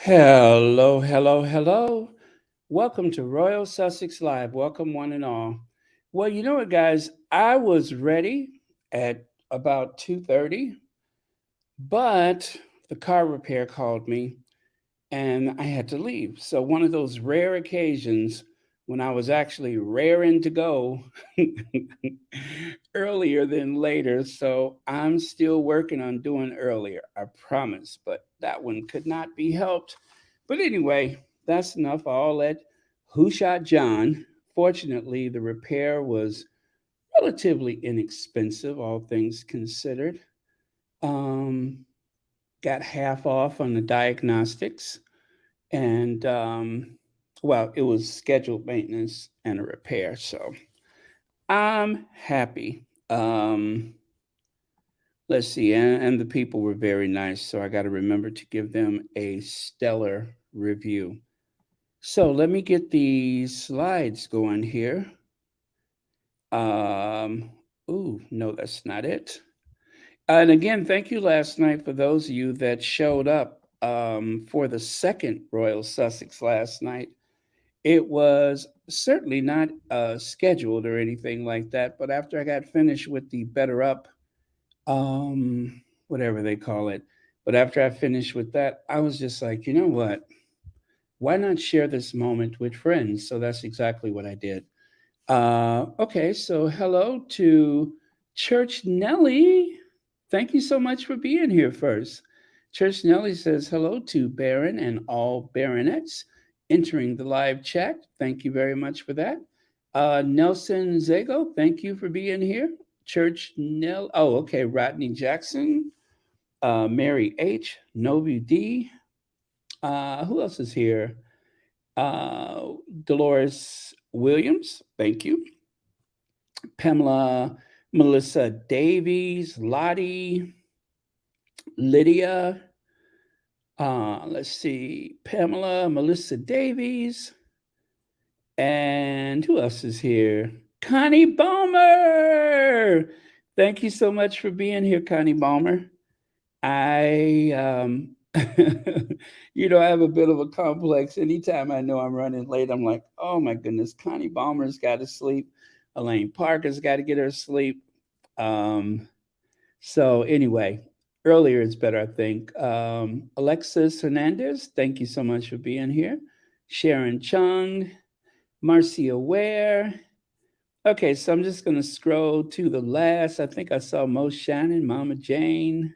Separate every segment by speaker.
Speaker 1: Hello, hello, hello. Welcome to Royal Sussex Live. Welcome, one and all. Well, you know what, guys? I was ready at about 2:30, but the car repair called me and I had to leave. So one of those rare occasions when I was actually raring to go earlier than later. So I'm still working on doing earlier, I promise. But that one could not be helped. But anyway, that's enough. I'll let Who Shot John. Fortunately, the repair was relatively inexpensive, all things considered. Um, got half off on the diagnostics and well, it was scheduled maintenance and a repair, so I'm happy. Let's see, and the people were very nice, so I got to remember to give them a stellar review. So let me get these slides going here. um Ooh, no, that's not it. And again, thank you last night for those of you that showed up for the second Royal Sussex last night. It was certainly not scheduled or anything like that, but after I got finished with the Better Up, um, whatever they call it, but after I finished with that, I was just like, you know what? Why not share this moment with friends? So that's exactly what I did. Okay, so hello to Church Nelly. Thank you so much for being here first. Church Nelly says hello to Baron and all baronets entering the live chat. Thank you very much for that. Nelson Zago, thank you for being here. Church Nell. Oh, okay. Rodney Jackson, Mary H, Novi D. Who else is here? Uh, Dolores Williams, thank you. Pamela, Melissa Davies, Lottie, Lydia. Let's see, Pamela, Melissa Davies, and who else is here? Connie Balmer. Thank you so much for being here, Connie Balmer. I, I have a bit of a complex. Anytime I know I'm running late, I'm like, oh my goodness, Connie Balmer's got to sleep. Elaine Parker's got to get her sleep. Um, so anyway, earlier is better, I think. Alexis Hernandez, thank you so much for being here. Sharon Chung, Marcia Ware. Okay, so I'm just gonna scroll to the last. I think I saw Mo Shannon, Mama Jane,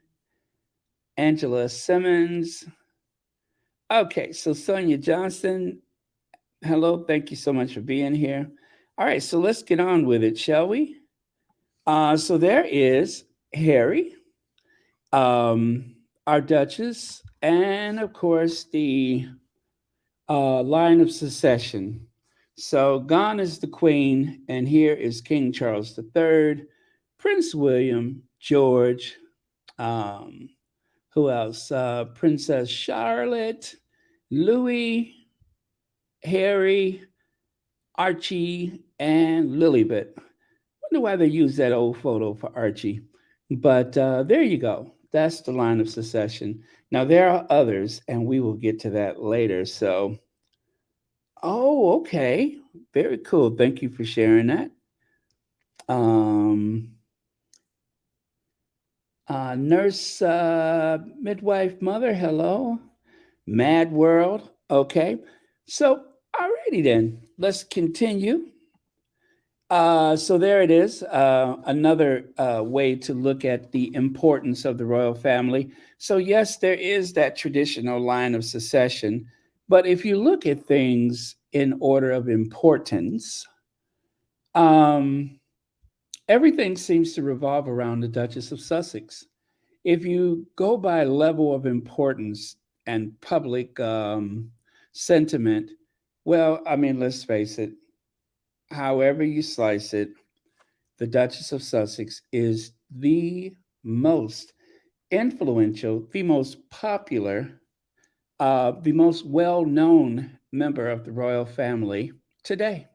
Speaker 1: Angela Simmons. Okay, so Sonia Johnson, hello, thank you so much for being here. All right, so let's get on with it, shall we? So there is Harry, um, our Duchess, and of course the line of succession. So gone is the Queen, and here is King Charles III, Prince William, George, um, who else? Princess Charlotte, Louis, Harry, Archie, and Lilibet. Wonder why they use that old photo for Archie. But there you go. That's the line of succession. Now, there are others, and we will get to that later. So, oh, okay. Very cool. Thank you for sharing that. Um, Nurse, midwife, mother, hello. Mad World. Okay. So, alrighty then. Let's continue. So there it is, another way to look at the importance of the royal family. So yes, there is that traditional line of succession, but if you look at things in order of importance, um, everything seems to revolve around the Duchess of Sussex. If you go by level of importance and public sentiment, well, I mean, let's face it, however you slice it, the Duchess of Sussex is the most influential, the most popular, the most well known member of the royal family today.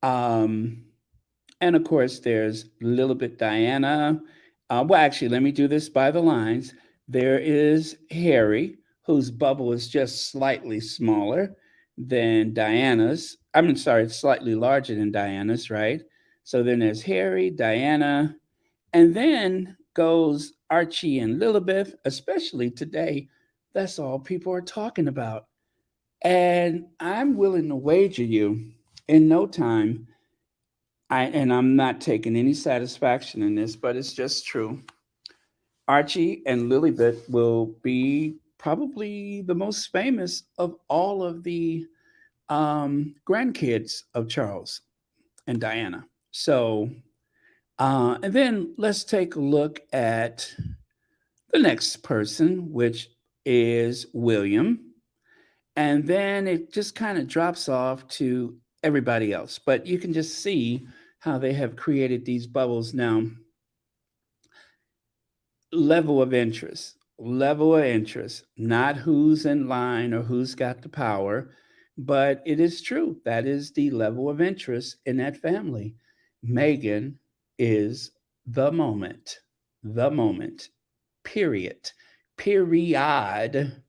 Speaker 1: Um, and of course, there's Lilibet Diana. Well, actually, let me do this by the lines. There is Harry, whose bubble is just slightly smaller than Diana's. I mean, sorry, it's slightly larger than Diana's, right? So then there's Harry, Diana, and then goes Archie and Lilibet, especially today. That's all people are talking about. And I'm willing to wager you in no time, and I'm not taking any satisfaction in this, but it's just true. Archie and Lilibet will be probably the most famous of all of the grandkids of Charles and Diana. So, and then let's take a look at the next person, which is William. And then it just kind of drops off to everybody else. But you can just see how they have created these bubbles now. Level of interest, not who's in line or who's got the power, but it is true. That is the level of interest in that family. Meghan is the moment, the moment, period. Period.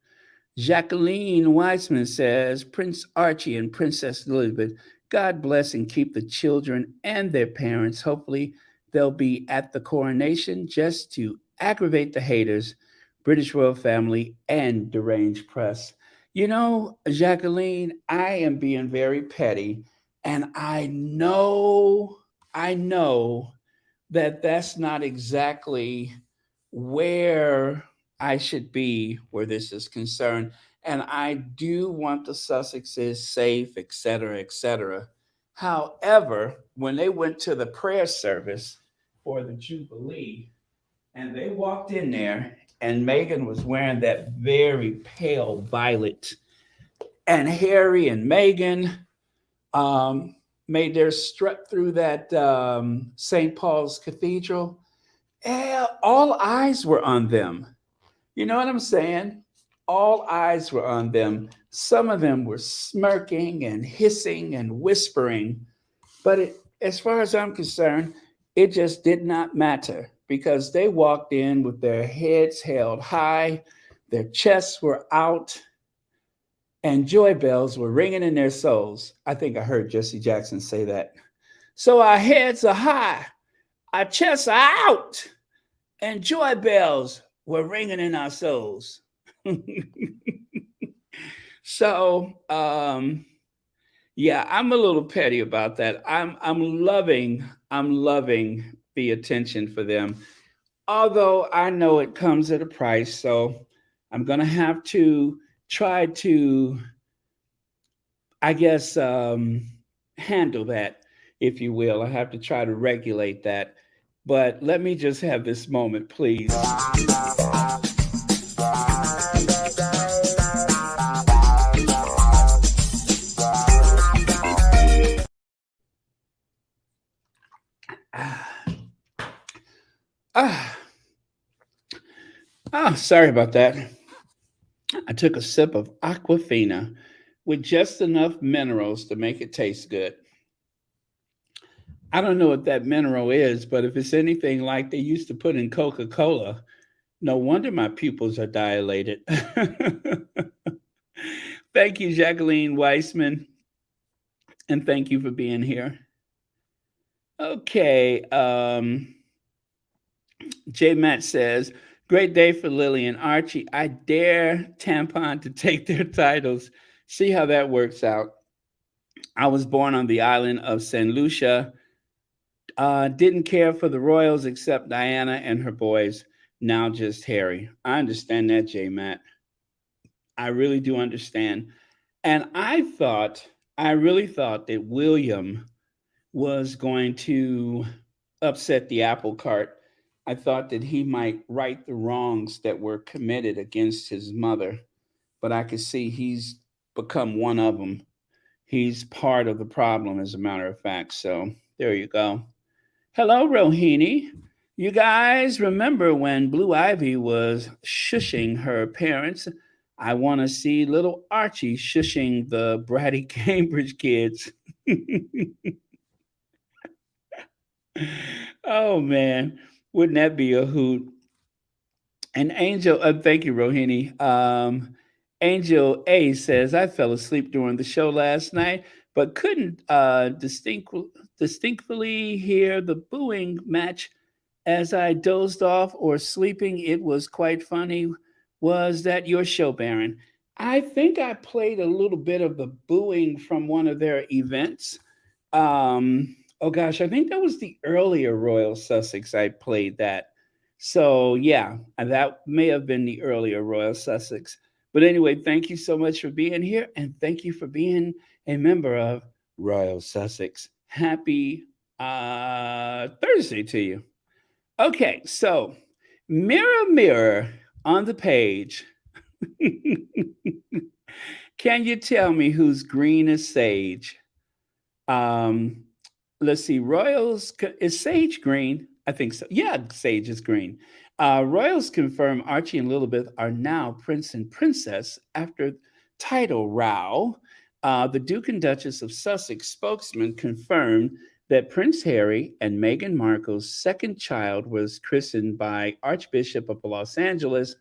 Speaker 1: Jacqueline Weissman says, Prince Archie and Princess Elizabeth, God bless and keep the children and their parents. Hopefully, they'll be at the coronation just to aggravate the haters, British royal family, and deranged press. You know, Jacqueline, I am being very petty, and I know that that's not exactly where I should be where this is concerned. And I do want the Sussexes safe, et cetera, et cetera. However, when they went to the prayer service for the Jubilee and they walked in there, and Meghan was wearing that very pale violet, and Harry and Meghan um, made their strut through that St. Paul's Cathedral. All eyes were on them. You know what I'm saying? All eyes were on them. Some of them were smirking and hissing and whispering, but as far as I'm concerned, it just did not matter because they walked in with their heads held high, their chests were out, and joy bells were ringing in their souls. I think I heard Jesse Jackson say that. So our heads are high, our chests are out, and joy bells were ringing in our souls. So, yeah, I'm a little petty about that. I'm loving the attention for them. Although I know it comes at a price, so I'm gonna have to try to, I guess, handle that, if you will. I have to try to regulate that. But let me just have this moment, please. Ah, ah, sorry about that. I took a sip of Aquafina with just enough minerals to make it taste good. I don't know what that mineral is, but if it's anything like they used to put in Coca Cola, no wonder my pupils are dilated. Thank you, Jacqueline Weissman, and thank you for being here. Okay. J. Matt says, great day for Lily and Archie. I dare Tampon to take their titles. See how that works out. I was born on the island of St. Lucia. Didn't care for the royals except Diana and her boys. Now just Harry. I understand that, J. Matt. I really do understand. And I really thought that William was going to upset the apple cart. I thought that he might right the wrongs that were committed against his mother, but I could see he's become one of them. He's part of the problem, as a matter of fact. So there you go. Hello, Rohini. You guys remember when Blue Ivy was shushing her parents? I want to see little Archie shushing the bratty Cambridge kids. Oh man, wouldn't that be a hoot? And Angel, thank you, Rohini. Angel A says, I fell asleep during the show last night, but couldn't distinctly hear the booing match as I dozed off or sleeping. It was quite funny. Was that your show, Baron? I think I played a little bit of the booing from one of their events. Oh gosh, I think that was the earlier Royal Sussex. I played that. So yeah, that may have been the earlier Royal Sussex. But anyway, thank you so much for being here, and thank you for being a member of Royal Sussex. Happy Thursday to you. Okay, so mirror, mirror on the page. Can you tell me who's green as sage? Um, let's see. Royals is Sage green? I think so. Yeah, Sage is green. Royals confirm Archie and Lilibet are now prince and princess after title row. The Duke and Duchess of Sussex spokesman confirmed that Prince Harry and Meghan Markle's second child was christened by Archbishop of Los Angeles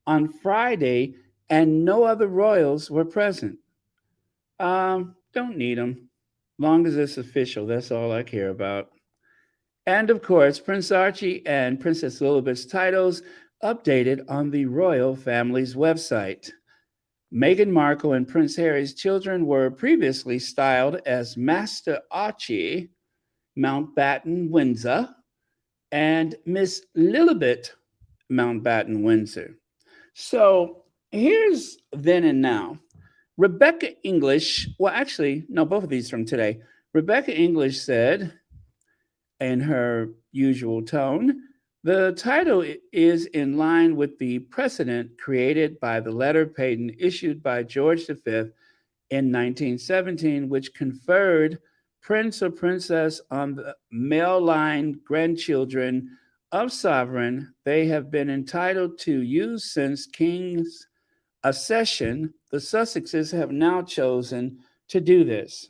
Speaker 1: on Friday, and no other royals were present. Don't need them. Long as it's official, that's all I care about. And of course, Prince Archie and Princess Lilibet's titles updated on the royal family's website. Meghan Markle and Prince Harry's children were previously styled as Master Archie, Mountbatten-Windsor, and Miss Lilibet, Mountbatten-Windsor. So here's then and now. Rebecca English, well, actually, no, both of these from today. Rebecca English said in her usual tone, the title is in line with the precedent created by the letter patent issued by George V in 1917, which conferred prince or princess on the male line grandchildren of sovereign they have been entitled to use since King's accession. The Sussexes have now chosen to do this.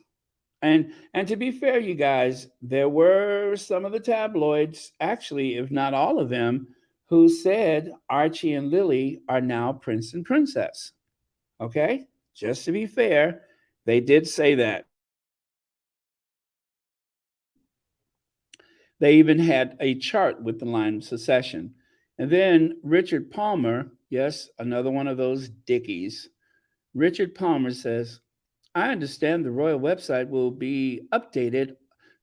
Speaker 1: And to be fair, you guys, there were some of the tabloids, actually, if not all of them, who said Archie and Lily are now prince and princess. Okay? Just to be fair, they did say that. They even had a chart with the line of succession. And then Richard Palmer, yes, another one of those dickies. Richard Palmer says, I understand the royal website will be updated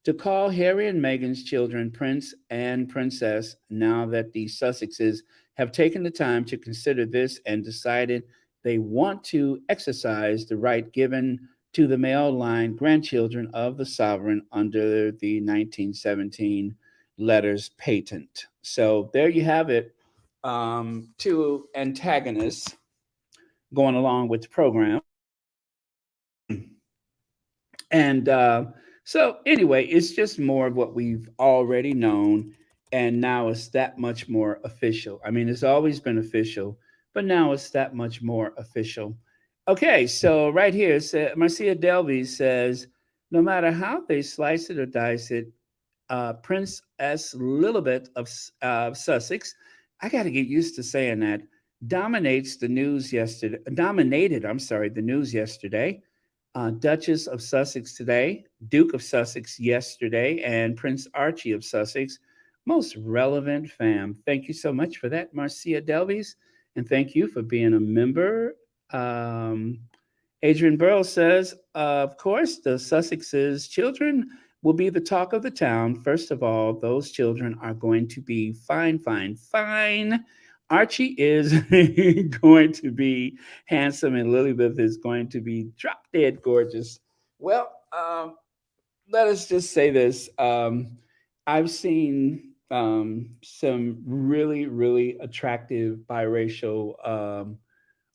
Speaker 1: to call Harry and Meghan's children Prince and Princess now that the Sussexes have taken the time to consider this and decided they want to exercise the right given to the male line grandchildren of the sovereign under the 1917 letters patent. So there you have it. Two antagonists going along with the program. And so, anyway, it's just more of what we've already known. And now it's that much more official. I mean, it's always been official, but now it's that much more official. Okay, so right here, Marcia Delvey says no matter how they slice it or dice it, Princess Lilibet of Sussex, I got to get used to saying that, dominated, I'm sorry, the news yesterday. Duchess of Sussex today, Duke of Sussex yesterday, and Prince Archie of Sussex. Most relevant fam. Thank you so much for that, Marcia Delvies. And thank you for being a member. Um, Adrian Burrow says, of course, the Sussexes' children will be the talk of the town. First of all, those children are going to be fine, fine, fine. Archie is going to be handsome, and Lilibeth is going to be drop dead gorgeous. Well, let us just say this. I've seen some really, really attractive biracial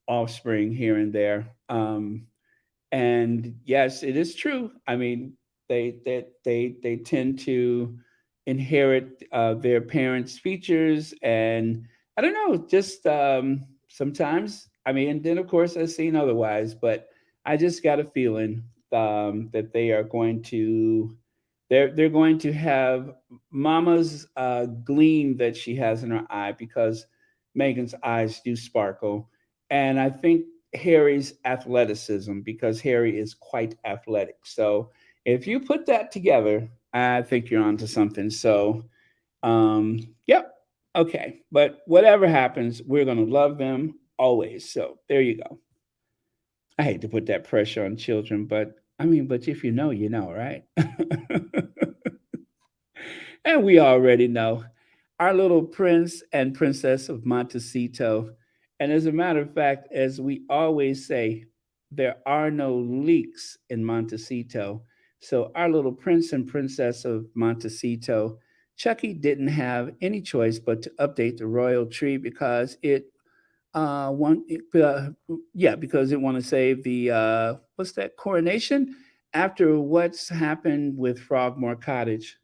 Speaker 1: offspring here and there. And yes, it is true. I mean, they tend to inherit their parents' features, and I don't know, just sometimes. I mean, and then of course I've seen otherwise, but I just got a feeling that they are going to they're going to have Mama's gleam that she has in her eye, because Megan's eyes do sparkle, and I think Harry's athleticism because Harry is quite athletic. So if you put that together, I think you're onto something. So, yep. Okay. But whatever happens, we're going to love them always. So there you go. I hate to put that pressure on children, but I mean, but if you know, you know, right? And we already know our little prince and princess of Montecito. And as a matter of fact, as we always say, there are no leaks in Montecito. So our little prince and princess of Montecito, Chucky didn't have any choice but to update the royal tree because it want yeah, because it want to save the what's that, coronation after what's happened with Frogmore Cottage.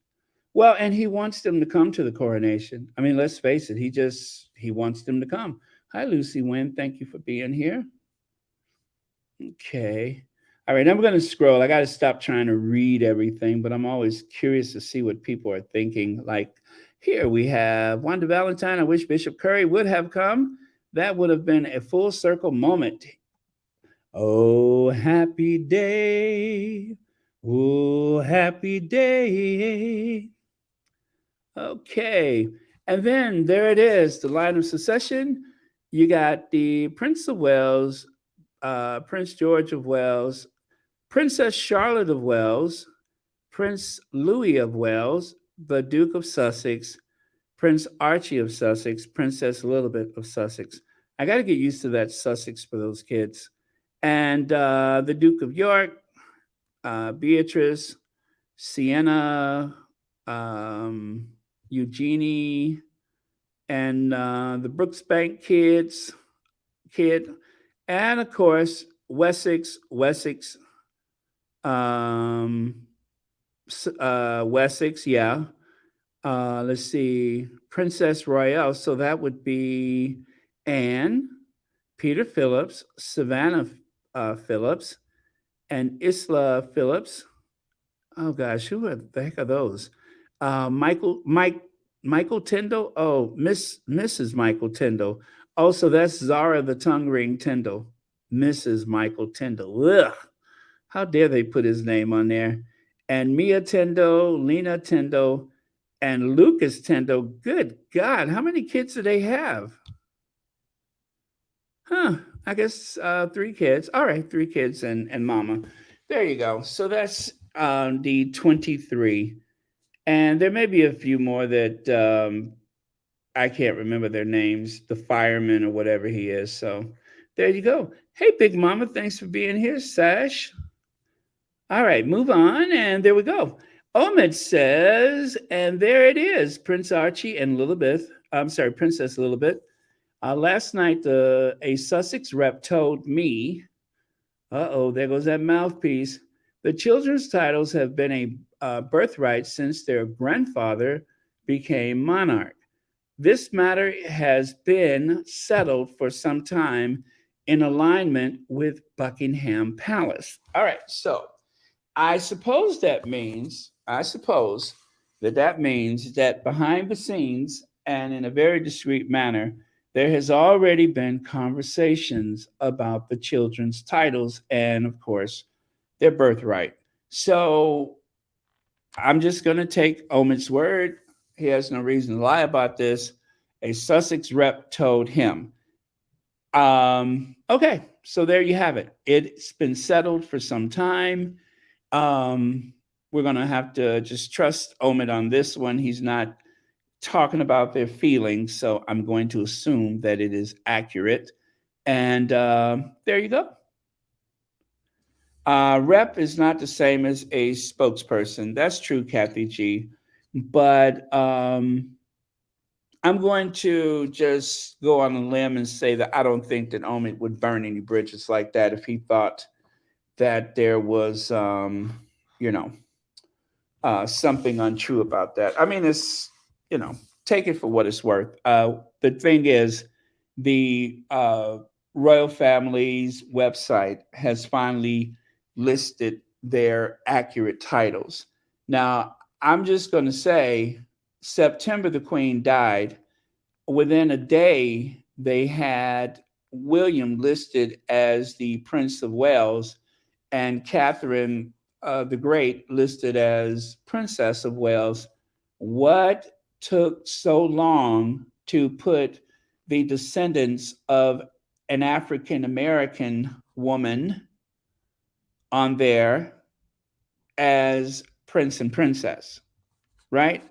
Speaker 1: Well, and he wants them to come to the coronation. I mean, let's face it, he wants them to come. Hi, Lucy Wynn. Thank you for being here. Okay. All right, I'm going to scroll. I got to stop trying to read everything, but I'm always curious to see what people are thinking. Like here we have Wanda Valentine. I wish Bishop Curry would have come. That would have been a full circle moment. Oh, happy day. Oh, happy day. Okay. And then there it is, the line of succession. You got the Prince of Wales, Prince George of Wales, Princess Charlotte of Wales, Prince Louis of Wales, the Duke of Sussex, Prince Archie of Sussex, Princess Lilibet of Sussex. I got to get used to that Sussex for those kids. And the Duke of York, Beatrice, Sienna, Eugenie, and the Brooksbank kid, and of course Wessex, um, Wessex, yeah. Let's see, Princess Royale. So that would be Anne, Peter Phillips, Savannah Phillips, and Isla Phillips. Oh gosh, who the heck are those? Michael Tyndall. Oh, Mrs. Michael Tyndall. Also, that's Zara the tongue ring Tyndall, Mrs. Michael Tyndall. Ugh, how dare they put his name on there? And Mia Tyndall, Lena Tyndall, and Lucas Tyndall. Good God, how many kids do they have? Huh? I guess three kids. All right, three kids and mama. There you go. So that's the 23. And there may be a few more that I can't remember their names, the fireman or whatever he is. So there you go. Hey, Big Mama, thanks for being here, Sash. All right, move on. And there we go. Omid says, and there it is, Prince Archie and Lilibet. I'm sorry, Princess Lilibet. Last night, a Sussex rep told me, there goes that mouthpiece. The children's titles have been a birthright since their grandfather became monarch. This matter has been settled for some time in alignment with Buckingham Palace. All right, so I suppose that means that behind the scenes and in a very discreet manner, there has already been conversations about the children's titles and, of course, their birthright. So I'm just going to take Omid's word. He has no reason to lie about this. A Sussex rep told him. Okay, so there you have it. It's been settled for some time. We're going to have to just trust Omid on this one. He's not talking about their feelings, so I'm going to assume that it is accurate. And there you go. Rep is not the same as a spokesperson. That's true, Kathy G. But I'm going to just go on a limb and say that I don't think that Omid would burn any bridges like that if he thought that there was, something untrue about that. I mean, it's, take it for what it's worth. The thing is, the royal family's website has finally listed their accurate titles. Now, I'm just going to say September the Queen died. Within a day, they had William listed as the Prince of Wales, and Catherine the Great listed as Princess of Wales. What took so long to put the descendants of an African American woman on there as Prince and Princess, right?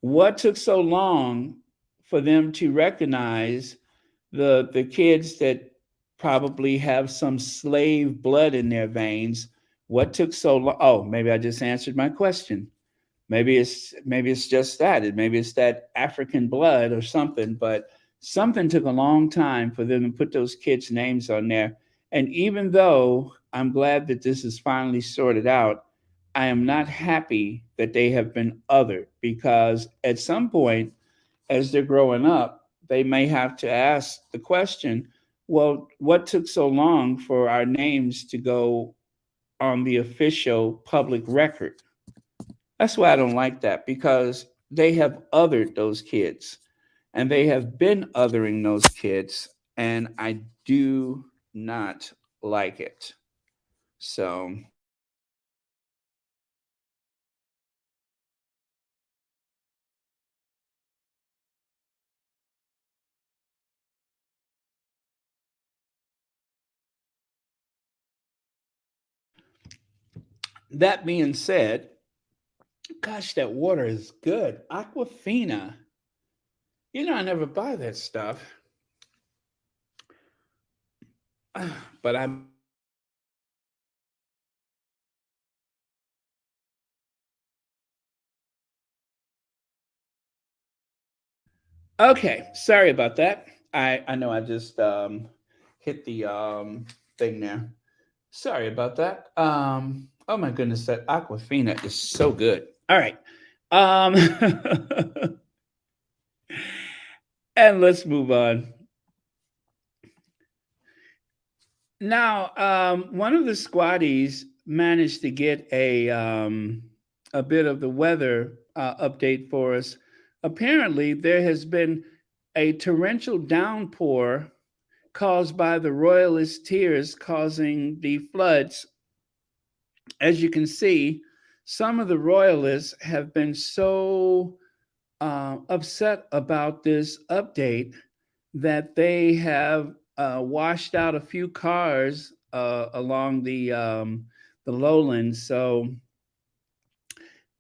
Speaker 1: What took so long for them to recognize the kids that probably have some slave blood in their veins? What took so long? Oh, maybe I just answered my question. Maybe it's just that. Maybe it's that African blood or something, but something took a long time for them to put those kids' names on there. And even though I'm glad that this is finally sorted out, I am not happy that they have been othered, because at some point, as they're growing up, they may have to ask the question, well, what took so long for our names to go on the official public record? That's why I don't like that, because they have othered those kids and they have been othering those kids, and I do not like it. So, that being said, gosh, that water is good. Aquafina. I never buy that stuff, but I'm okay. Sorry about that. I know I just hit the thing there. Sorry about that. Oh my goodness, that Aquafina is so good. All right. Um, and let's move on. Now, one of the squatties managed to get a bit of the weather update for us. Apparently, there has been a torrential downpour caused by the Royalist tears causing the floods. As you can see, some of the Royalists have been so upset about this update that they have washed out a few cars along the lowlands. So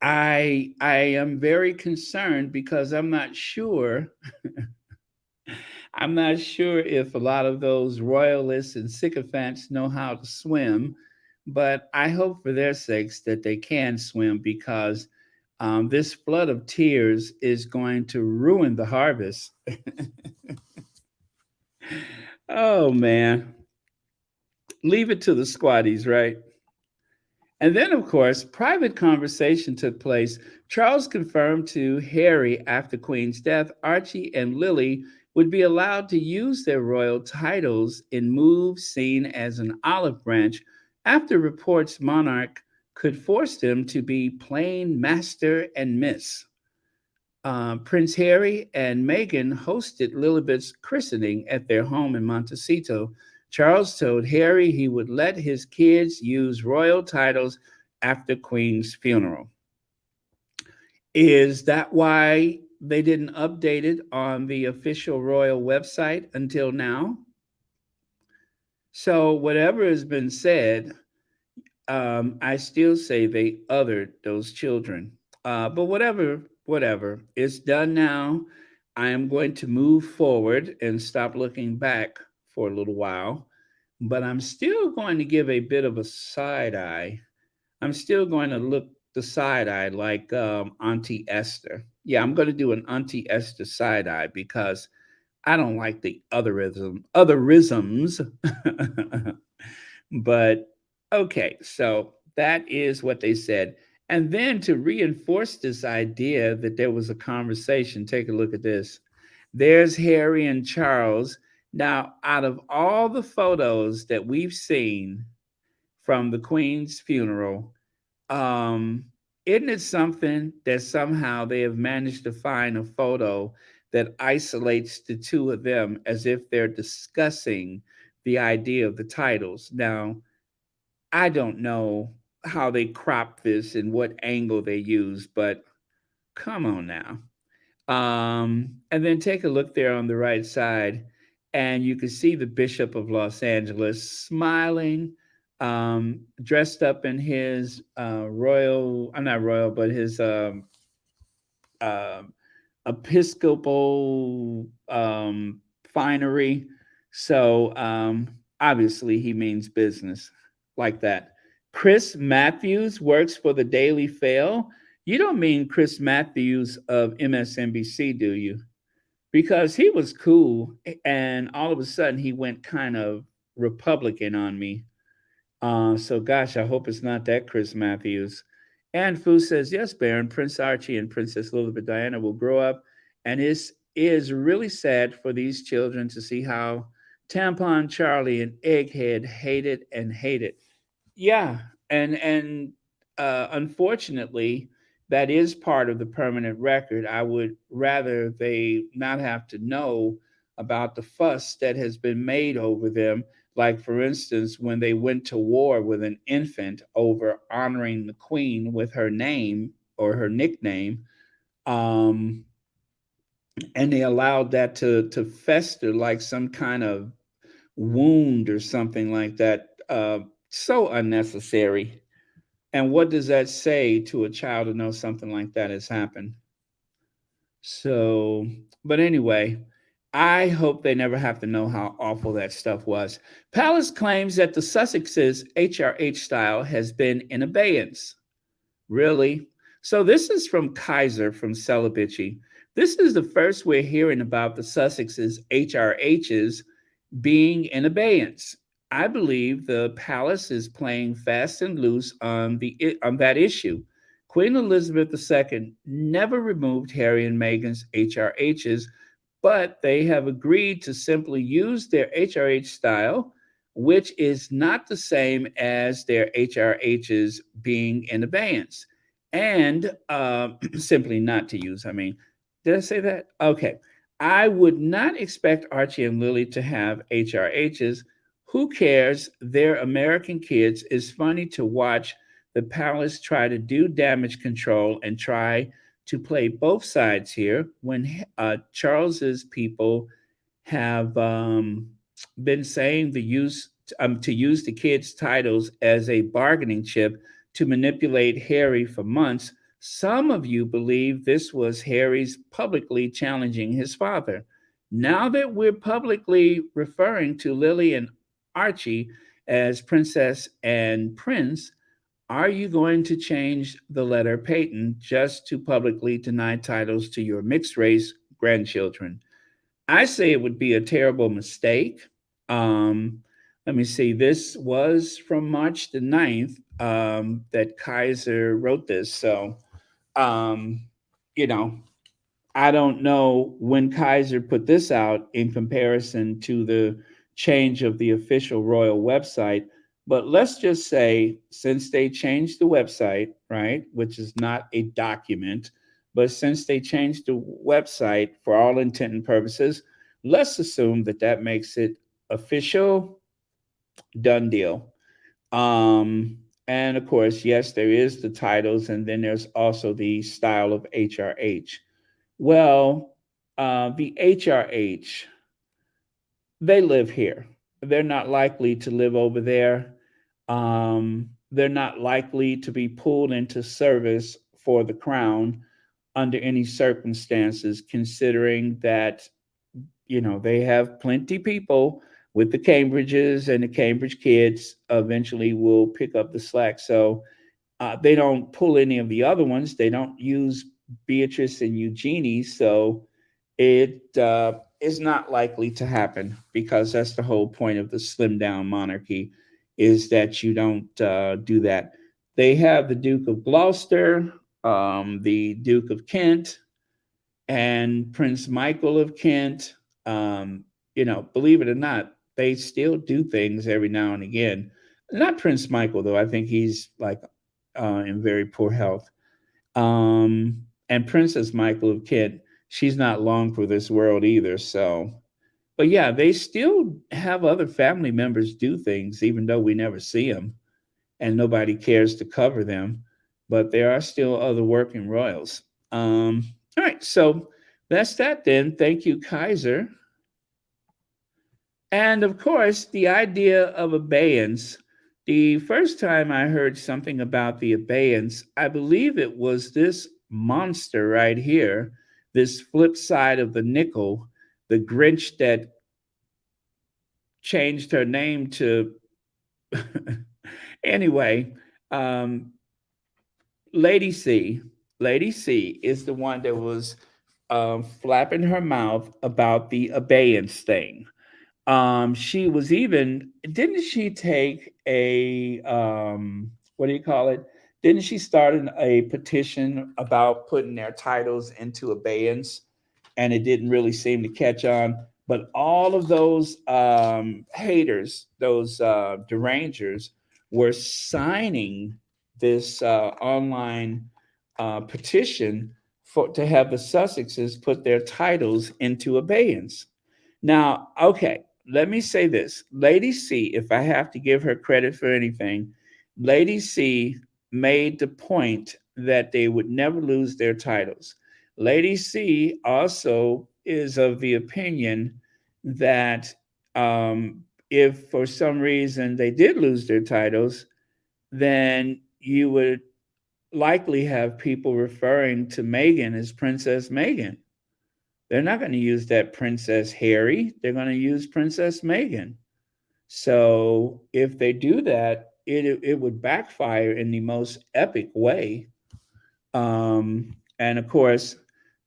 Speaker 1: I am very concerned, because I'm not sure if a lot of those royalists and sycophants know how to swim, but I hope for their sakes that they can swim, because this flood of tears is going to ruin the harvest. Oh man, leave it to the squatties, right? And then, of course, private conversation took place. Charles confirmed to Harry after Queen's death Archie and Lily would be allowed to use their royal titles in moves seen as an olive branch, after reports monarch could force them to be plain Master and Miss. Prince Harry and Meghan hosted Lilibet's christening at their home in Montecito. Charles told Harry he would let his kids use royal titles after Queen's funeral. Is that why they didn't update it on the official royal website until now? So, whatever has been said, I still say they othered those children. But whatever, it's done now. I am going to move forward and stop looking back for a little while, but I'm still going to give a bit of a side eye. I'm still going to look the side eye like Auntie Esther. Yeah, I'm going to do an Auntie Esther side eye, because I don't like the otherisms. But okay, so that is what they said. And then, to reinforce this idea that there was a conversation, take a look at this. There's Harry and Charles. Now, out of all the photos that we've seen from the Queen's funeral, um, isn't it something that somehow they have managed to find a photo that isolates the two of them as if they're discussing the idea of the titles. Now, I don't know how they crop this and what angle they use, but come on now. And then take a look there on the right side, and you can see the Bishop of Los Angeles smiling, dressed up in his royal, I'm not royal, but his um Episcopal finery. So obviously he means business like that. Chris Matthews works for the Daily Fail. You don't mean Chris Matthews of MSNBC, do you? Because he was cool, and all of a sudden he went kind of Republican on me. So gosh, I hope it's not that Chris Matthews. And Fu says, yes, Baron, Prince Archie and Princess Lilibet Diana will grow up, and it is really sad for these children to see how Tampon Charlie and Egghead hate it. Yeah, and unfortunately, that is part of the permanent record. I would rather they not have to know about the fuss that has been made over them. Like, for instance, when they went to war with an infant over honoring the queen with her name or her nickname, um, and they allowed that to fester like some kind of wound or something like that. So unnecessary. And what does that say to a child to know something like that has happened? So, but anyway, I hope they never have to know how awful that stuff was. Palace claims that the Sussexes' HRH style has been in abeyance. Really? So this is from Kaiser from Celibici. This is the first we're hearing about the Sussexes' HRHs being in abeyance. I believe the palace is playing fast and loose on that issue. Queen Elizabeth II never removed Harry and Meghan's HRHs, but they have agreed to simply use their HRH style, which is not the same as their HRHs being in abeyance, and simply not to use. I mean, did I say that? Okay. I would not expect Archie and Lily to have HRHs. Who cares? They're American kids. It's funny to watch the palace try to do damage control and try to play both sides here when Charles's people have been saying to use the kids' titles as a bargaining chip to manipulate Harry for months. Some of you believe this was Harry's publicly challenging his father. Now that we're publicly referring to Lily and Archie as princess and prince, are you going to change the letter Peyton just to publicly deny titles to your mixed race grandchildren? I say it would be a terrible mistake. Um, Let me see. This was from March the 9th that Kaiser wrote this. So, um, you know, I don't know when Kaiser put this out in comparison to the change of the official royal website. But let's just say, since they changed the website, right, which is not a document, but since they changed the website for all intent and purposes, let's assume that that makes it official, done deal. And of course, yes, there is the titles, and then there's also the style of HRH. Well, the HRH, they live here. They're not likely to live over there. They're not likely to be pulled into service for the crown under any circumstances, considering that, they have plenty people with the Cambridges, and the Cambridge kids eventually will pick up the slack. So they don't pull any of the other ones. They don't use Beatrice and Eugenie. So it is not likely to happen, because that's the whole point of the slim down monarchy, is that you don't do that. They have the Duke of Gloucester, the Duke of Kent, and Prince Michael of Kent. Believe it or not, they still do things every now and again. Not Prince Michael, though. I think he's like in very poor health. And Princess Michael of Kent. she's not long for this world either. So, but yeah, they still have other family members do things, even though we never see them and nobody cares to cover them. But there are still other working royals. All right, so that's that then. Thank you, Kaiser. And of course, the idea of abeyance. The first time I heard something about the abeyance, I believe it was this monster right here, this flip side of the nickel, the Grinch that changed her name to. Anyway, um, Lady C, Lady C is the one that was flapping her mouth about the abeyance thing. She was even, didn't she take a, what do you call it? Didn't she start a petition about putting their titles into abeyance? And it didn't really seem to catch on. But all of those haters, those derangers, were signing this online petition for to have the Sussexes put their titles into abeyance. Now, okay, let me say this. Lady C, if I have to give her credit for anything, Lady C made the point that they would never lose their titles. Lady C also is of the opinion that if for some reason they did lose their titles, then you would likely have people referring to Meghan as Princess Meghan. They're not going to use that Princess Harry. They're going to use Princess Meghan. So if they do that, it would backfire in the most epic way. And of course,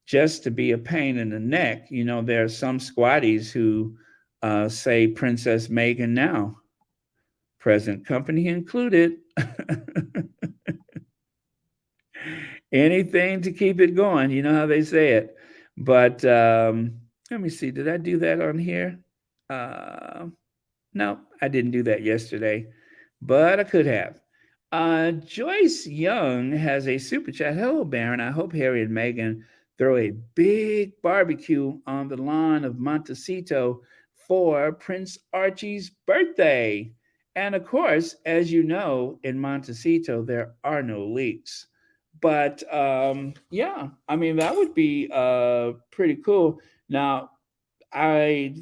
Speaker 1: just to be a pain in the neck, there are some squatties who say Princess Meghan now, present company included. Anything to keep it going. You know how they say it. But let me see. Did I do that on here? Uh, no, I didn't do that yesterday, but I could have. Joyce Young has a super chat. Hello, Baron. I hope Harry and Meghan throw a big barbecue on the lawn of Montecito for Prince Archie's birthday. And of course, as you know, in Montecito, there are no leaks. But yeah, I mean, that would be pretty cool. Now, I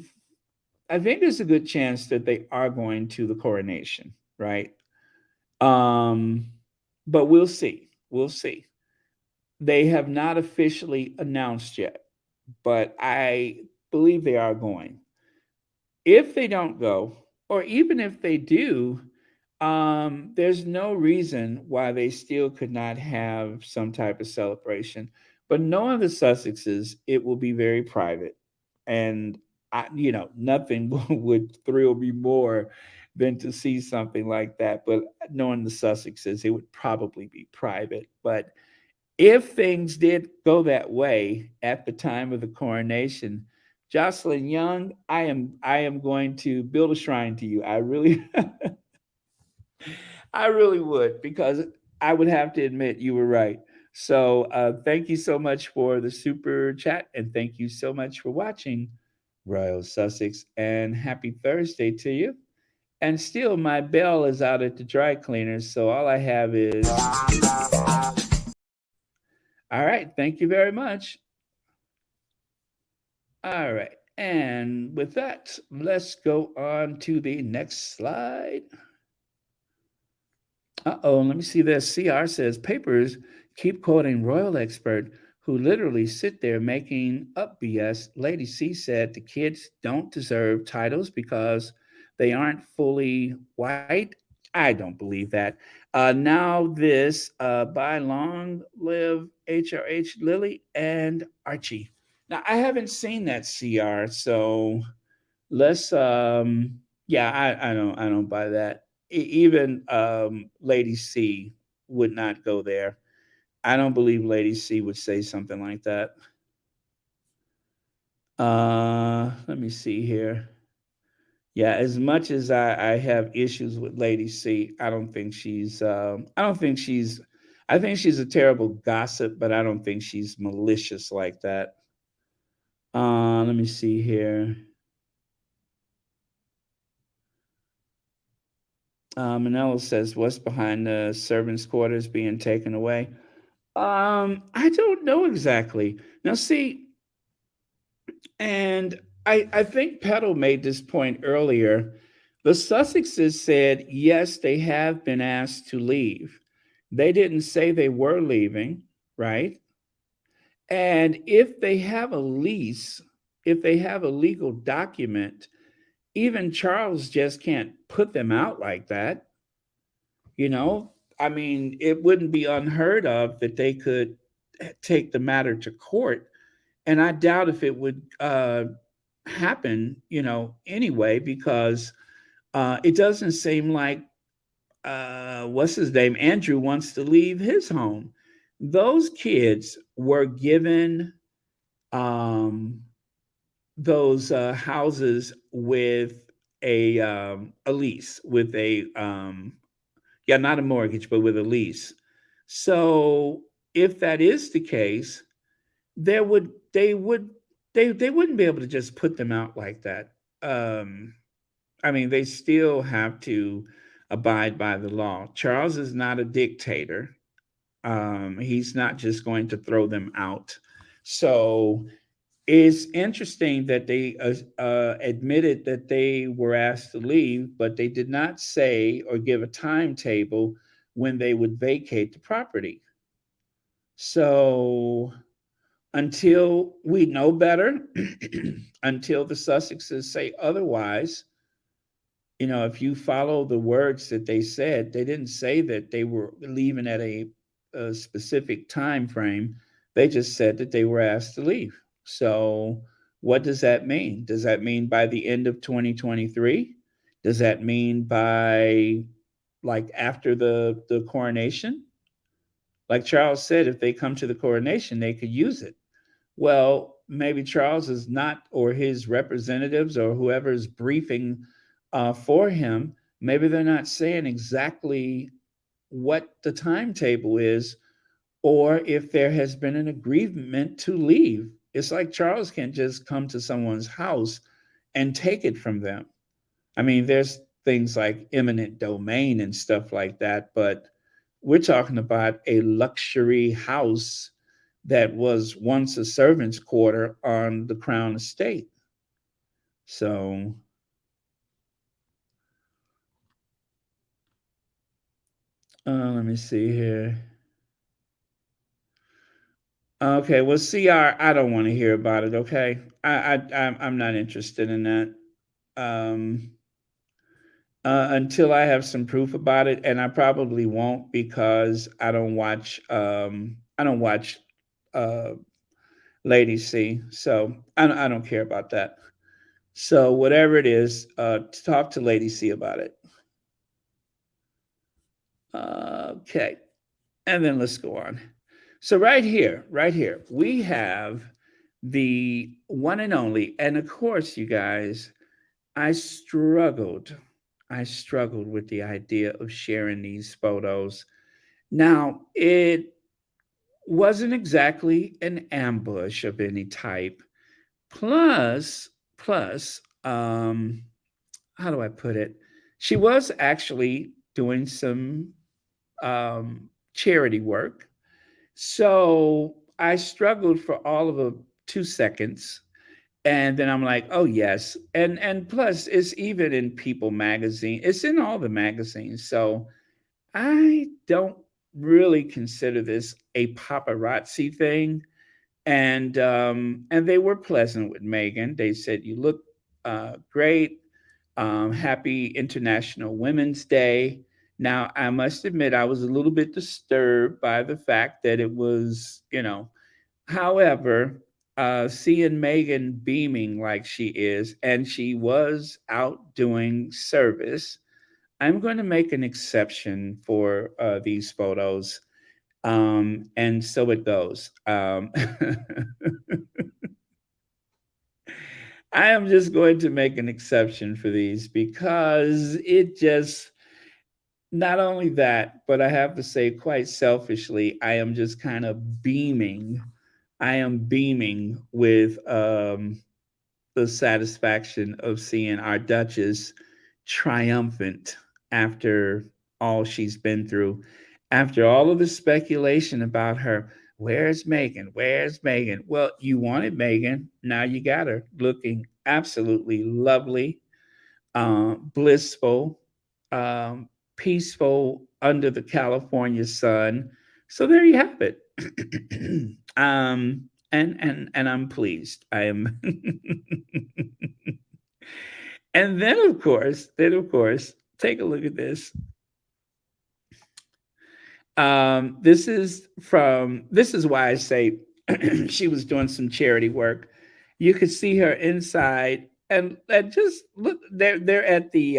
Speaker 1: I think there's a good chance that they are going to the coronation, right? Um, but we'll see. We'll see. They have not officially announced yet, but I believe they are going. If they don't go, or even if they do, there's no reason why they still could not have some type of celebration. But knowing the Sussexes, it will be very private, and nothing would thrill me more than to see something like that. But knowing the Sussexes, it would probably be private. But if things did go that way at the time of the coronation, Jocelyn Young, I am going to build a shrine to you. I really I really would, because I would have to admit you were right. So thank you so much for the super chat, and thank you so much for watching Royal Sussex, and happy Thursday to you. And still, my bell is out at the dry cleaners, so all I have is all right. Thank you very much. All right. And with that, let's go on to the next slide. Uh-oh, let me see this. CR says papers keep quoting royal expert who literally sit there making up BS. Lady C said the kids don't deserve titles because they aren't fully white. I don't believe that. Now this by long live HRH Lily and Archie. Now I haven't seen that CR, so let's yeah, I don't buy that. Even Lady C would not go there. I don't believe Lady C would say something like that. Let me see here. Yeah, as much as I have issues with Lady C, I don't think she's I don't think she's I think she's a terrible gossip, but I don't think she's malicious like that. Let me see here. Manella says, "What's behind the servants' quarters being taken away?" I don't know exactly. Now, see, and I think Petal made this point earlier. The Sussexes said, yes, they have been asked to leave. They didn't say they were leaving, right? And if they have a lease, if they have a legal document, even Charles just can't put them out like that. You know, I mean, it wouldn't be unheard of that they could take the matter to court. And I doubt if it would happen, anyway, because it doesn't seem like what's his name? Andrew wants to leave his home. Those kids were given um, those houses with a lease, with yeah, not a mortgage, but with a lease. So if that is the case, there would they would they wouldn't be able to just put them out like that. Um, I mean, they still have to abide by the law. Charles is not a dictator. He's not just going to throw them out. So it's interesting that they admitted that they were asked to leave, but they did not say or give a timetable when they would vacate the property. So until we know better, until the Sussexes say otherwise, if you follow the words that they said, they didn't say that they were leaving at a specific time frame. They just said that they were asked to leave. So, what does that mean? Does that mean by the end of 2023? Does that mean by like after the coronation? Like Charles said, if they come to the coronation, they could use it. Well, maybe Charles is not, or his representatives, or whoever's briefing for him, maybe they're not saying exactly what the timetable is, or if there has been an agreement to leave. It's like Charles can't just come to someone's house and take it from them. I mean, there's things like eminent domain and stuff like that, but we're talking about a luxury house that was once a servant's quarter on the Crown Estate. So, let me see here. Okay, well, CR, I don't want to hear about it. Okay, I'm not interested in that. Um, until I have some proof about it, and I probably won't because I don't watch uh, Lady C, so I don't care about that. So whatever it is, talk to Lady C about it. Okay, and then let's go on. So right here, we have the one and only, and of course, you guys, I struggled. I struggled with the idea of sharing these photos. Now, it wasn't exactly an ambush of any type. Plus, how do I put it? She was actually doing some charity work. So I struggled for all of 2 seconds. And then I'm like, oh yes. And plus it's even in People magazine. It's in all the magazines. So I don't really consider this a paparazzi thing. And they were pleasant with Meghan. They said, you look great. Happy International Women's Day. Now, I must admit, I was a little bit disturbed by the fact that it was, however, seeing Meghan beaming like she is, and she was out doing service, I'm going to make an exception for these photos. And so it goes. I am just going to make an exception for these because it just, not only that, but I have to say, quite selfishly, I am just kind of beaming I am beaming with the satisfaction of seeing our Duchess triumphant after all she's been through, after all of the speculation about her. Where's Meghan? Where's Meghan? Well, you wanted Meghan. Now you got her looking absolutely lovely, blissful, um, peaceful under the California sun. So there you have it. And I'm pleased. I am. And then of course, take a look at this. This is why I say she was doing some charity work. You could see her inside, and just look. They're at the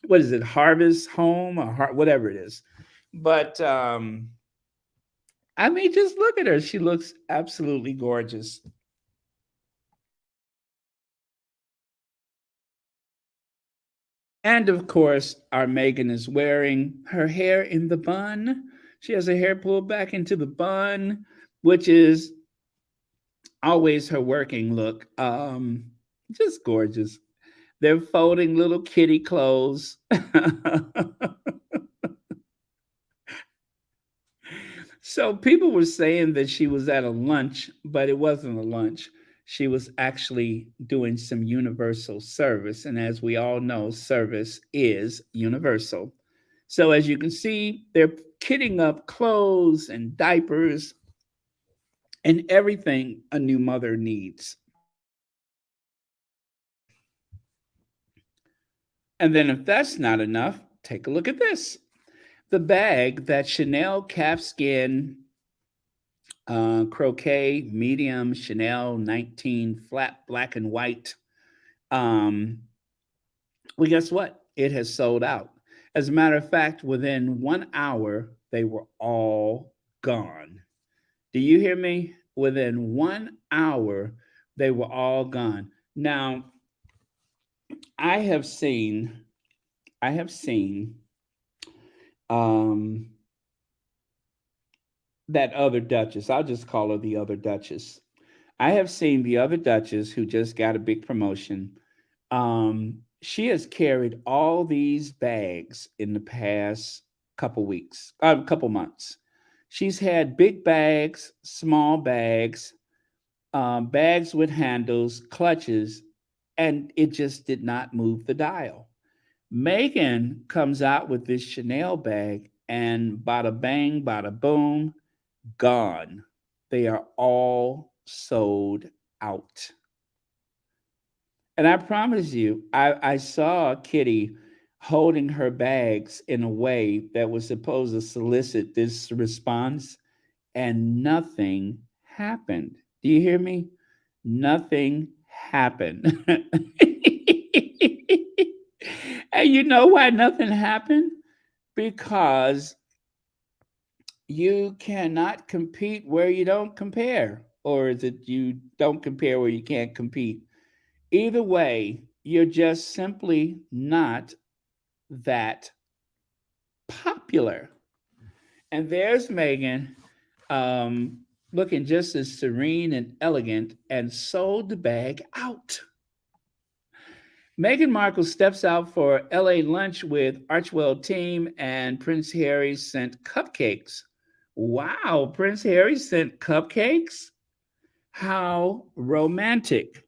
Speaker 1: what is it, Harvest Home or whatever it is. But I mean, just look at her. She looks absolutely gorgeous. And of course, our Megan is wearing her hair in the bun. She has her hair pulled back into the bun, which is always her working look. Just gorgeous. They're folding little kitty clothes. So people were saying that she was at a lunch, but it wasn't a lunch. She was actually doing some universal service. And as we all know, service is universal. So as you can see, they're kitting up clothes and diapers and everything a new mother needs. And then if that's not enough, take a look at this. The bag that Chanel calfskin croquet medium Chanel 19 flat black and white. Um, well, guess what? It has sold out. As a matter of fact, within 1 hour, they were all gone. Do you hear me? Within 1 hour, they were all gone. Now, I have seen, I have seen um, that other Duchess. I'll just call her the other Duchess. I have seen the other Duchess who just got a big promotion. She has carried all these bags in the past couple weeks, couple months. She's had big bags, small bags, bags with handles, clutches, and it just did not move the dial. Megan comes out with this Chanel bag, and bada bang, bada boom, gone. They are all sold out. And I promise you, I saw Kitty holding her bags in a way that was supposed to solicit this response, and nothing happened. Do you hear me? Nothing happened. And you know why nothing happened? Because you cannot compete where you don't compare, or is it you don't compare where you can't compete? Either way, you're just simply not that popular. And there's Megan, looking just as serene and elegant, and sold the bag out. Meghan Markle steps out for LA lunch with Archwell team, and Prince Harry sent cupcakes. Wow, Prince Harry sent cupcakes? How romantic.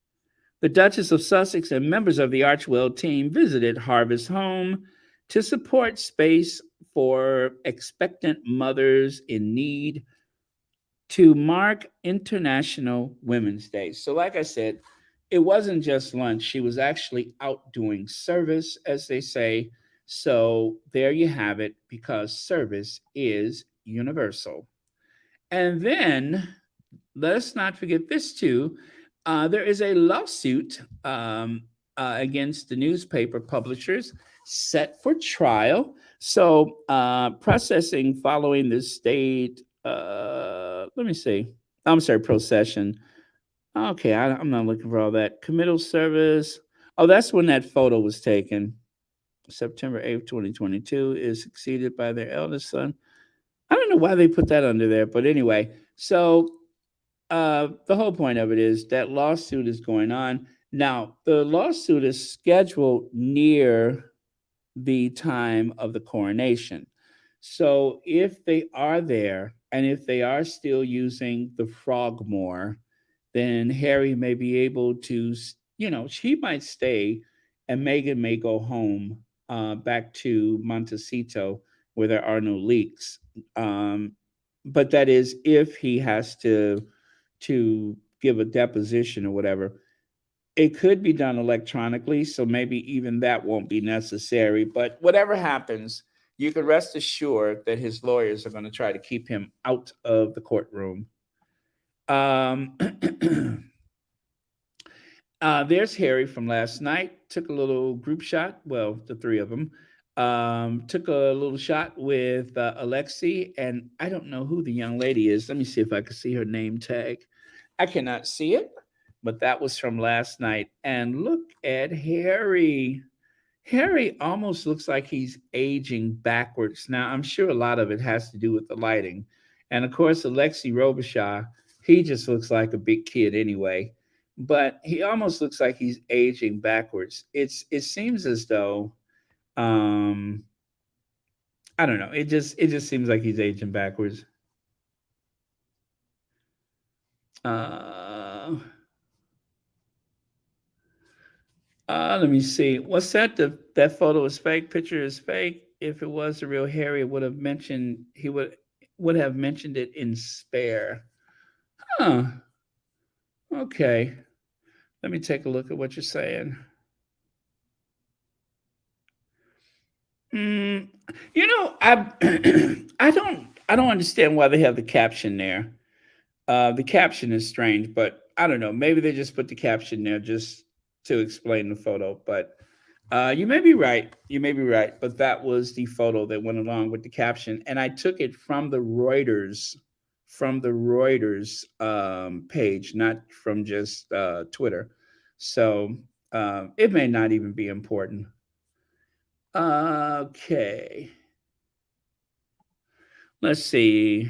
Speaker 1: The Duchess of Sussex and members of the Archwell team visited Harvest Home to support space for expectant mothers in need to mark International Women's Day. So, like I said, it wasn't just lunch. She was actually out doing service, as they say. So, there you have it, because service is universal. And then let's not forget this too. There is a lawsuit against the newspaper publishers set for trial. So, processing following the state, let me see. I'm sorry, procession. Okay, I'm not looking for all that. Committal service. Oh, that's when that photo was taken. September 8th, 2022, is succeeded by their eldest son. I don't know why they put that under there, but anyway, so the whole point of it is that lawsuit is going on. Now, the lawsuit is scheduled near the time of the coronation. So if they are there and if they are still using the Frogmore, then Harry may be able to, she might stay and Meghan may go home back to Montecito where there are no leaks. Um, but that is if he has to give a deposition or whatever. It could be done electronically, so maybe even that won't be necessary. But whatever happens, you can rest assured that his lawyers are going to try to keep him out of the courtroom. Um, there's Harry from last night. Took a little group shot. Well, the three of them. Took a little shot with Alexi, and I don't know who the young lady is. Let me see if I can see her name tag. I cannot see it, but that was from last night. And look at Harry. Harry almost looks like he's aging backwards. Now, I'm sure a lot of it has to do with the lighting. And of course, Alexei Robichaud, he just looks like a big kid anyway. But he almost looks like he's aging backwards. It seems as though um I don't know. It just seems like he's aging backwards. Uh Let me see. What's that? That photo is fake. Picture is fake. If it was the real Harry, would have mentioned he would have mentioned it in spare. Huh. Okay. Let me take a look at what you're saying. Mm, I I don't understand why they have the caption there. The caption is strange, but I don't know. Maybe they just put the caption there just to explain the photo. But you may be right. You may be right. But that was the photo that went along with the caption, and I took it from the Reuters page, not from just Twitter. So it may not even be important. Okay, let's see.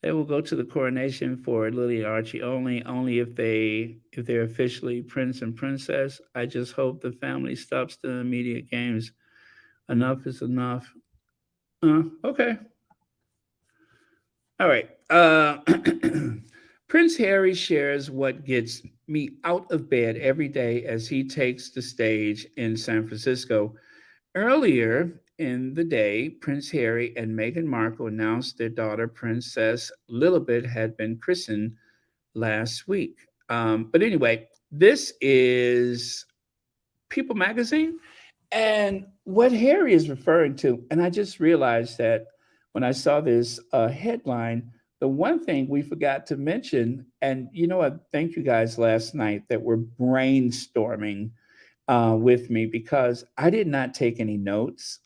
Speaker 1: They will go to the coronation for Lily and Archie only if they're officially prince and princess. I just hope the family stops the immediate games. Enough is enough. Okay. All right. Prince Harry shares what gets me out of bed every day as he takes the stage in San Francisco. Earlier in the day, Prince Harry and Meghan Markle announced their daughter, Princess Lilibet, had been christened last week. But anyway, this is People Magazine. And what Harry is referring to, and I just realized that when I saw this headline, the one thing we forgot to mention, and I thank you guys last night that were brainstorming with me because I did not take any notes.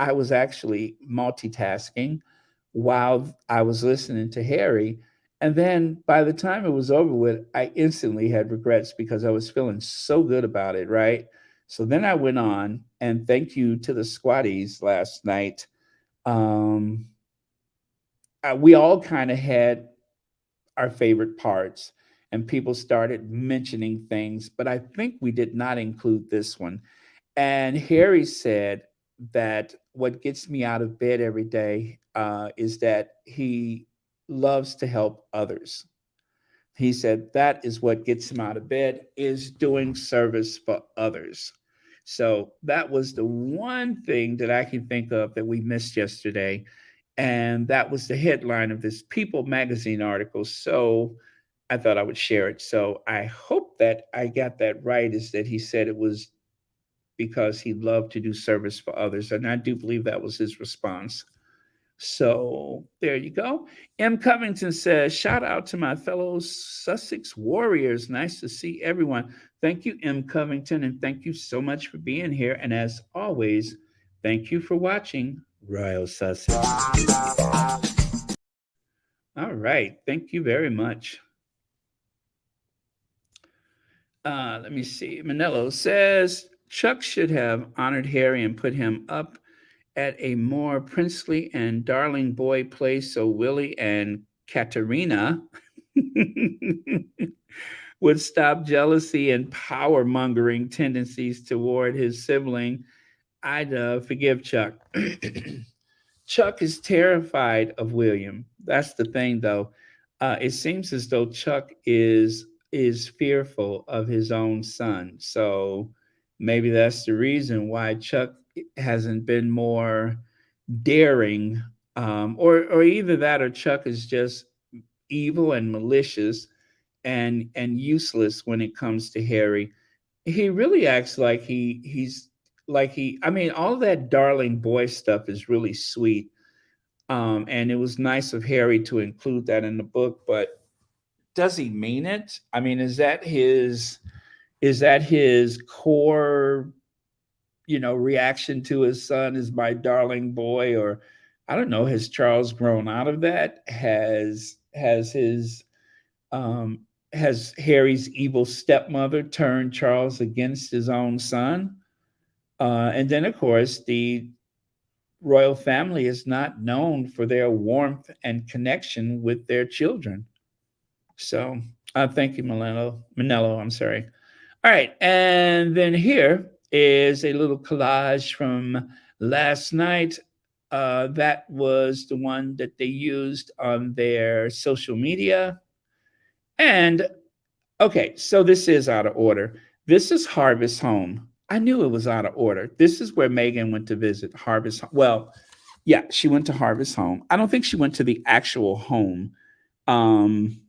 Speaker 1: I was actually multitasking while I was listening to Harry. And then by the time it was over with, I instantly had regrets because I was feeling so good about it, right? So then I went on, and thank you to the squatties last night. Um, we all kind of had our favorite parts, and people started mentioning things, but I think we did not include this one. And Harry said that what gets me out of bed every day is that he loves to help others. He said that is what gets him out of bed is doing service for others. So that was the one thing that I can think of that we missed yesterday. And that was the headline of this People magazine article. So I thought I would share it. So I hope that I got that right, is that he said it was because he loved to do service for others. And I do believe that was his response. So there you go. M. Covington says, shout out to my fellow Sussex Warriors. Nice to see everyone. Thank you, M. Covington, and thank you so much for being here. And as always, thank you for watching Royal Sussex. All right. Thank you very much. Let me see. Manello says, Chuck should have honored Harry and put him up at a more princely and darling boy place so Willie and Katerina would stop jealousy and power mongering tendencies toward his sibling, I'd forgive Chuck. Chuck is terrified of William. That's the thing, though. It seems as though Chuck is fearful of his own son. So maybe that's the reason why Chuck hasn't been more daring, or either that, or Chuck is just evil and malicious and useless when it comes to Harry. He really acts like he's like he. I mean, all that darling boy stuff is really sweet, and it was nice of Harry to include that in the book. But does he mean it? I mean, is that his core, reaction to his son is my darling boy? Or I don't know, has Charles grown out of that? Um has Harry's evil stepmother turned Charles against his own son? And then, of course, the royal family is not known for their warmth and connection with their children. So, thank you, Manello. I'm sorry. All right, and then here is a little collage from last night. That was the one that they used on their social media. And okay, so this is out of order. This is Harvest Home. I knew it was out of order. This is where Meghan went to visit Harvest. Well, yeah, she went to Harvest Home. I don't think she went to the actual home. Um,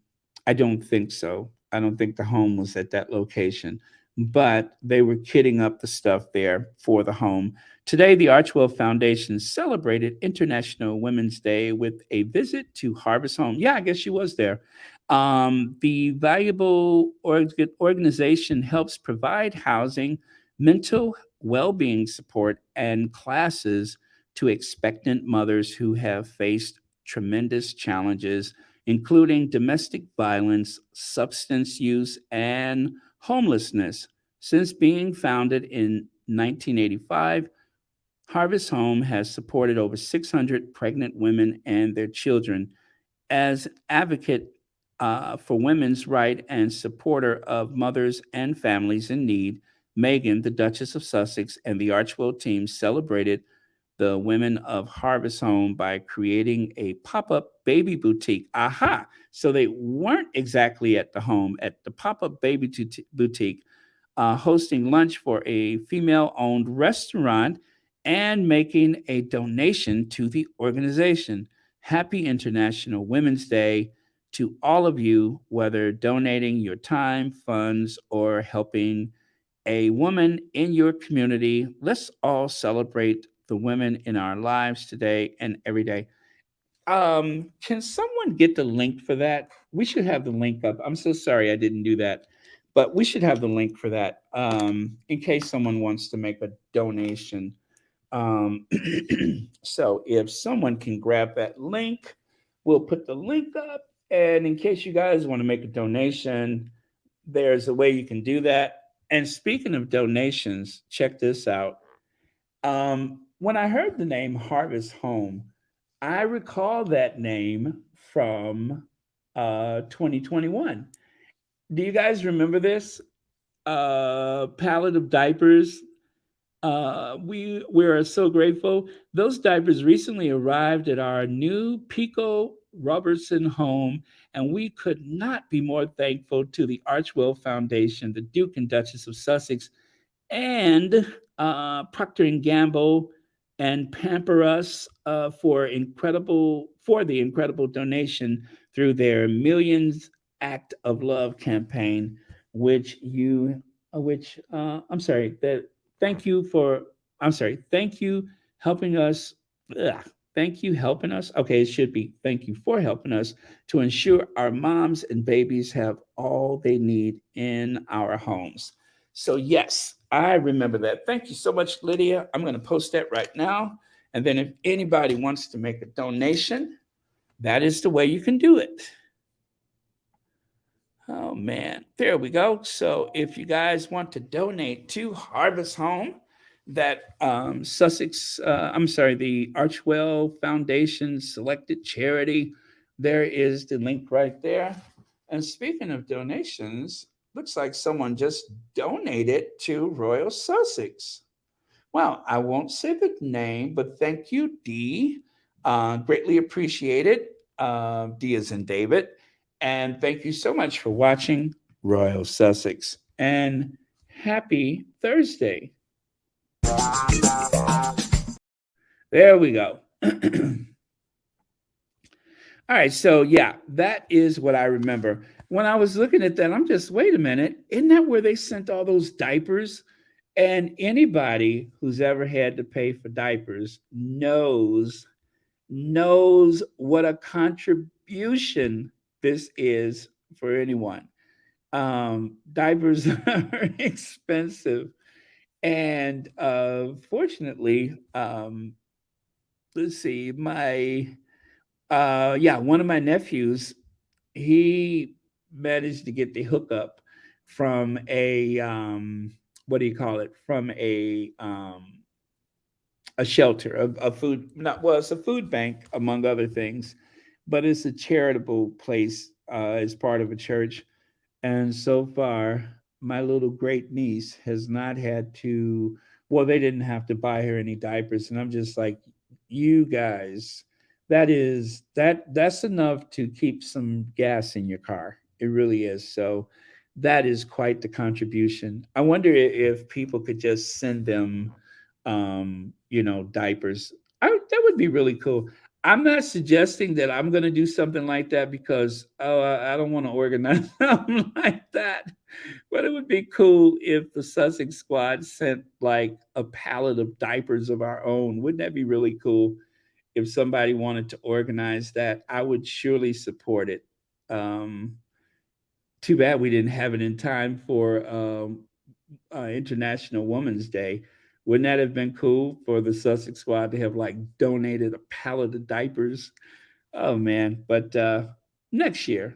Speaker 1: I don't think so. I don't think the home was at that location, but they were kitting up the stuff there for the home. Today, the Archwell Foundation celebrated International Women's Day with a visit to Harvest Home. Yeah, I guess she was there. The valuable organization helps provide housing, mental well being support, and classes to expectant mothers who have faced tremendous challenges, including domestic violence, substance use, and homelessness. Since being founded in 1985, Harvest Home has supported over 600 pregnant women and their children. As advocate for women's right and supporter of mothers and families in need, Meghan, the Duchess of Sussex, and the Archwell team celebrated the women of Harvest Home by creating a pop up baby boutique. Aha! So they weren't exactly at the home, at the pop up baby boutique, hosting lunch for a female owned restaurant and making a donation to the organization. Happy International Women's Day to all of you, whether donating your time, funds, or helping a woman in your community. Let's all celebrate the women in our lives today and every day. Can someone get the link for that? We should have the link up. I'm so sorry I didn't do that, but we should have the link for that, in case someone wants to make a donation. Um, so if someone can grab that link, we'll put the link up. And in case you guys want to make a donation, there's a way you can do that. And speaking of donations, check this out. When I heard the name Harvest Home, I recall that name from 2021. Do you guys remember this? Pallet of diapers. We are so grateful. Those diapers recently arrived at our new Pico Robertson home, and we could not be more thankful to the Archwell Foundation, the Duke and Duchess of Sussex, and Procter and Gamble and Pamper Us for the incredible donation through their Millions Act of Love campaign, which you which I'm sorry that thank you for I'm sorry thank you helping us. Ugh, thank you helping us. Okay, it should be thank you for helping us to ensure our moms and babies have all they need in our homes. So, yes, I remember that. Thank you so much, Lydia. I'm going to post that right now. And then, if anybody wants to make a donation, that is the way you can do it. Oh, man. There we go. So, if you guys want to donate to Harvest Home, that Sussex, I'm sorry, the Archwell Foundation selected charity, There is the link right there. And speaking of donations, looks like someone just donated to Royal Sussex. Well, I won't say the name, but thank you, D. Greatly appreciated. D is in David. And thank you so much for watching Royal Sussex. And happy Thursday. There we go. All right, so yeah, that is what I remember. When I was looking at that, I'm just, wait a minute, isn't that where they sent all those diapers? And anybody who's ever had to pay for diapers knows what a contribution this is for anyone. Diapers are expensive, and fortunately, let's see, my yeah, one of my nephews, he managed to get the hookup from a what do you call it? From a shelter, a food, not, well, it's a food bank among other things, but it's a charitable place as part of a church. And so far, my little great niece has not had to, well, they didn't have to buy her any diapers. And I'm just like, you guys, that's enough to keep some gas in your car. It really is. So that is quite the contribution. I wonder if people could just send them, diapers. That would be really cool. I'm not suggesting that I'm going to do something like that because I don't want to organize something like that. But it would be cool if the Sussex squad sent like a pallet of diapers of our own. Wouldn't that be really cool? If somebody wanted to organize that, I would surely support it. Um, Too bad we didn't have it in time for International Women's Day. Wouldn't that have been cool for the Sussex squad to have like donated a pallet of diapers? Oh man, but next year.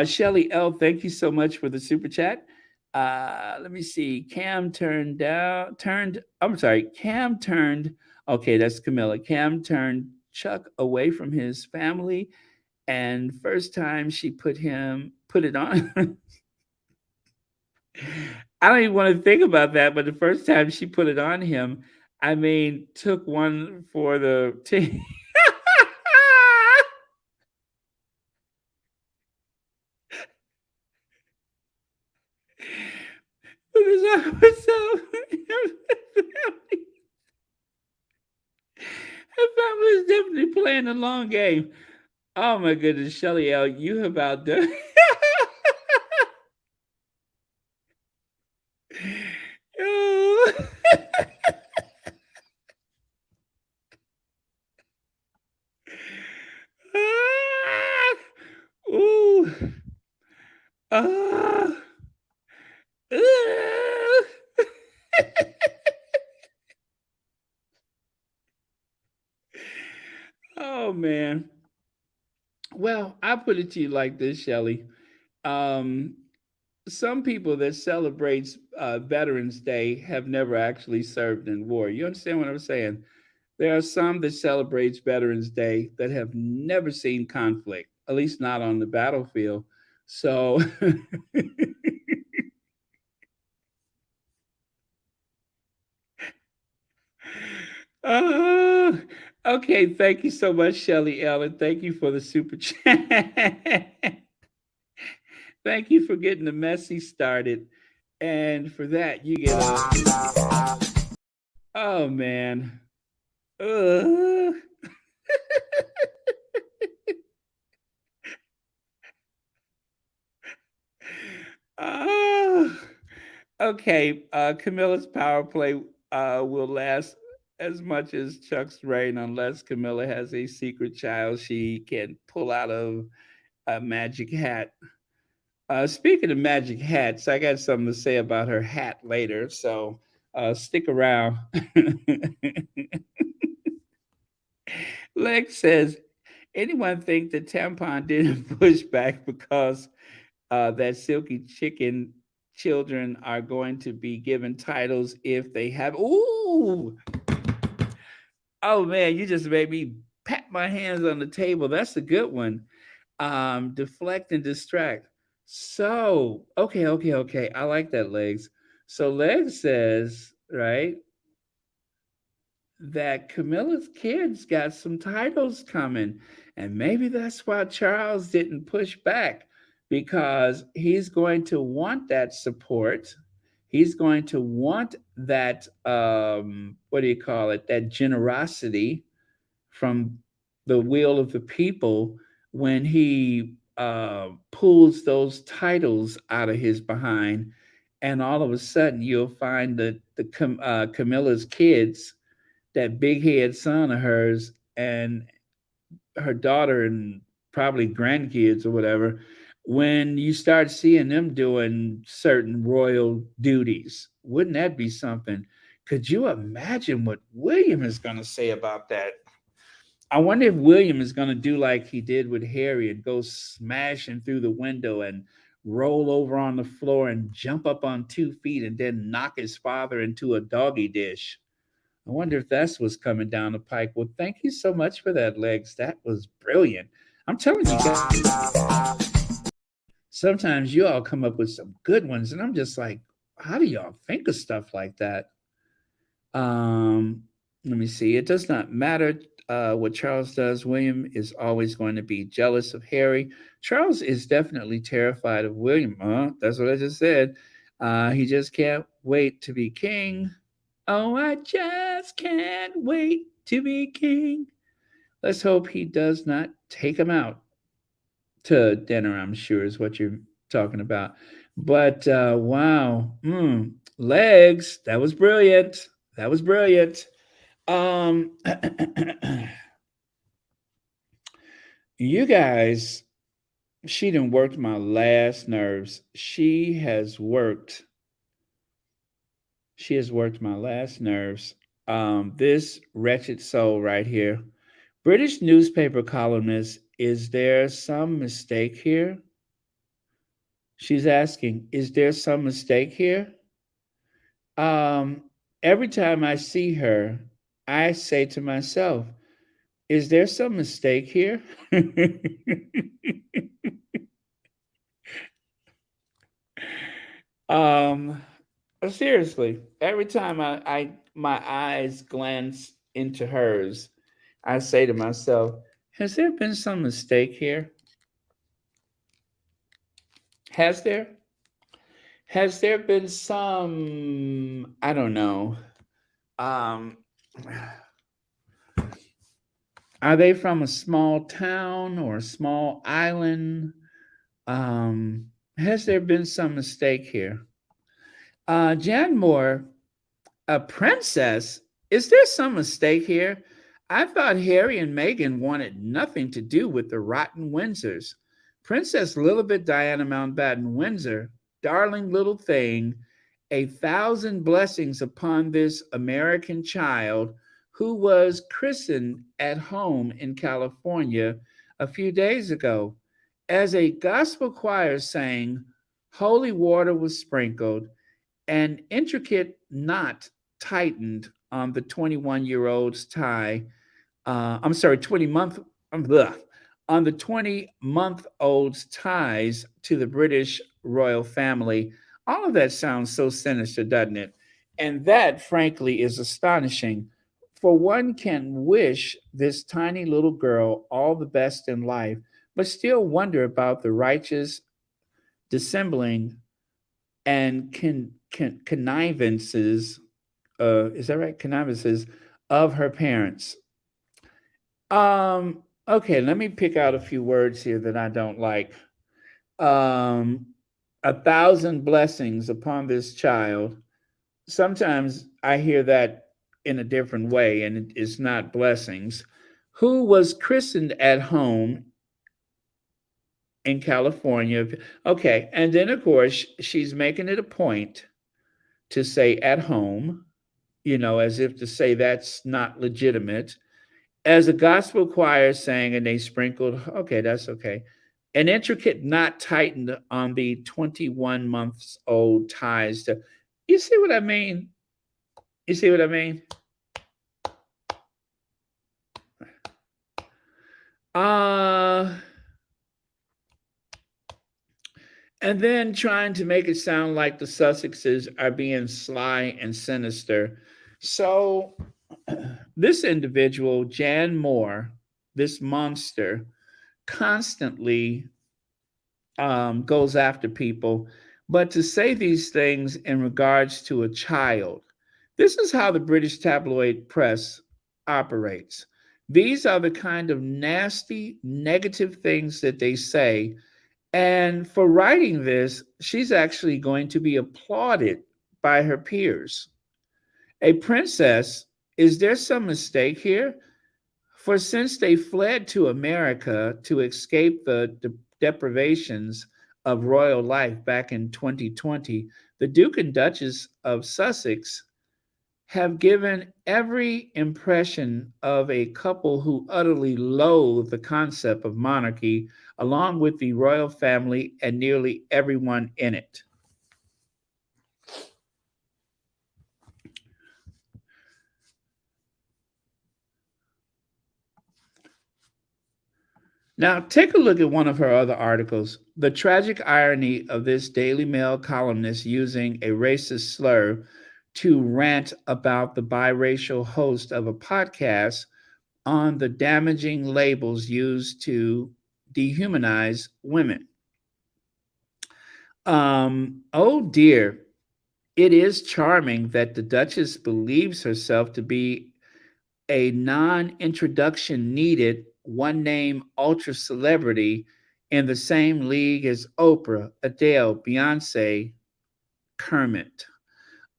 Speaker 1: Shelly L, thank you so much for the super chat. Let me see. Cam turned, okay, that's Camilla. Cam turned Chuck away from his family, and first time she put it on. I don't even want to think about that, but the first time she put it on him, I mean, took one for the team. Because I was so her family is definitely playing the long game. Oh my goodness, Shelly L, you have outdone. Oh. Ah. Ooh. Ah. Ah. Oh man. Well, I put it to you like this, Shelly. Um, some people that celebrates Veterans Day have never actually served in war. You understand what I'm saying? There are some that celebrates Veterans Day that have never seen conflict, at least not on the battlefield. So, uh, okay, thank you so much, Shelly Ellen. Thank you for the super chat. Thank you for getting the messy started. And for that, you get a. Oh, man. Uh, uh, okay. Camilla's power play will last as much as Chuck's reign unless Camilla has a secret child she can pull out of a magic hat. Speaking of magic hats, I got something to say about her hat later, so stick around. Lex says, anyone think the tampon didn't push back because that silky chicken children are going to be given titles if they have? Ooh, oh man, you just made me pat my hands on the table. That's a good one. Deflect and distract. So, okay. I like that, Legs. So Legs says, right, that Camilla's kids got some titles coming. And maybe that's why Charles didn't push back, because he's going to want that support. He's going to want that, what do you call it, that generosity from the will of the people when he pulls those titles out of his behind. And all of a sudden, you'll find that Camilla's kids, that big head son of hers, and her daughter and probably grandkids or whatever, when you start seeing them doing certain royal duties. Wouldn't that be something? Could you imagine what William is going to say about that? I wonder if William is going to do like he did with Harry and go smashing through the window and roll over on the floor and jump up on 2 feet and then knock his father into a doggy dish. I wonder if that's what's coming down the pike. Well, thank you so much for that, Legs. That was brilliant. I'm telling you guys, sometimes you all come up with some good ones, and I'm just like, how do y'all think of stuff like that? Let me see. It does not matter what Charles does. William is always going to be jealous of Harry. Charles is definitely terrified of William. That's what I just said. He just can't wait to be king. Oh, I just can't wait to be king. Let's hope he does not take him out to dinner, I'm sure is what you're talking about. But wow, Legs, that was brilliant. That was brilliant. Um, you guys, she done worked my last nerves. She has worked my last nerves. This wretched soul right here. British newspaper columnist, is there some mistake here? She's asking, is there some mistake here? Um, every time I see her, I say to myself, is there some mistake here? um, seriously, every time I my eyes glance into hers, I say to myself, has there been some mistake here? Has there? Has there been some, I don't know, um, are they from a small town or a small island? Has there been some mistake here? Jan Moore, a princess? Is there some mistake here? I thought Harry and Meghan wanted nothing to do with the rotten Windsors. Princess Lilibet Diana Mountbatten-Windsor, darling little thing, 1,000 blessings upon this American child who was christened at home in California a few days ago. As a gospel choir sang, holy water was sprinkled, an intricate knot tightened on the 21-year-old's tie. I'm sorry, 20-month, on the 20-month-old's ties to the British royal family. All of that sounds so sinister, doesn't it? And that, frankly, is astonishing. For one can wish this tiny little girl all the best in life, but still wonder about the righteous dissembling and connivances, is that right? Connivances of her parents. Okay, let me pick out a few words here that I don't like. Um, 1,000 blessings upon this child. Sometimes I hear that in a different way, and it's not blessings. Who was christened at home in California? Okay, and then of course she's making it a point to say at home, as if to say that's not legitimate. As a gospel choir sang and they sprinkled, okay, that's okay. An intricate knot tightened on the 21 months old ties to, you see what I mean? You see what I mean? Uh, and then trying to make it sound like the Sussexes are being sly and sinister. So, this individual, Jan Moore, this monster, constantly goes after people. But to say these things in regards to a child, this is how the British tabloid press operates. These are the kind of nasty, negative things that they say. And for writing this, she's actually going to be applauded by her peers. A princess, is there some mistake here? For since they fled to America to escape the deprivations of royal life back in 2020, the Duke and Duchess of Sussex have given every impression of a couple who utterly loathe the concept of monarchy, along with the royal family and nearly everyone in it. Now, take a look at one of her other articles. The tragic irony of this Daily Mail columnist using a racist slur to rant about the biracial host of a podcast on the damaging labels used to dehumanize women. Oh dear, it is charming that the Duchess believes herself to be a non introduction needed one name ultra celebrity in the same league as Oprah, Adele, Beyonce, Kermit.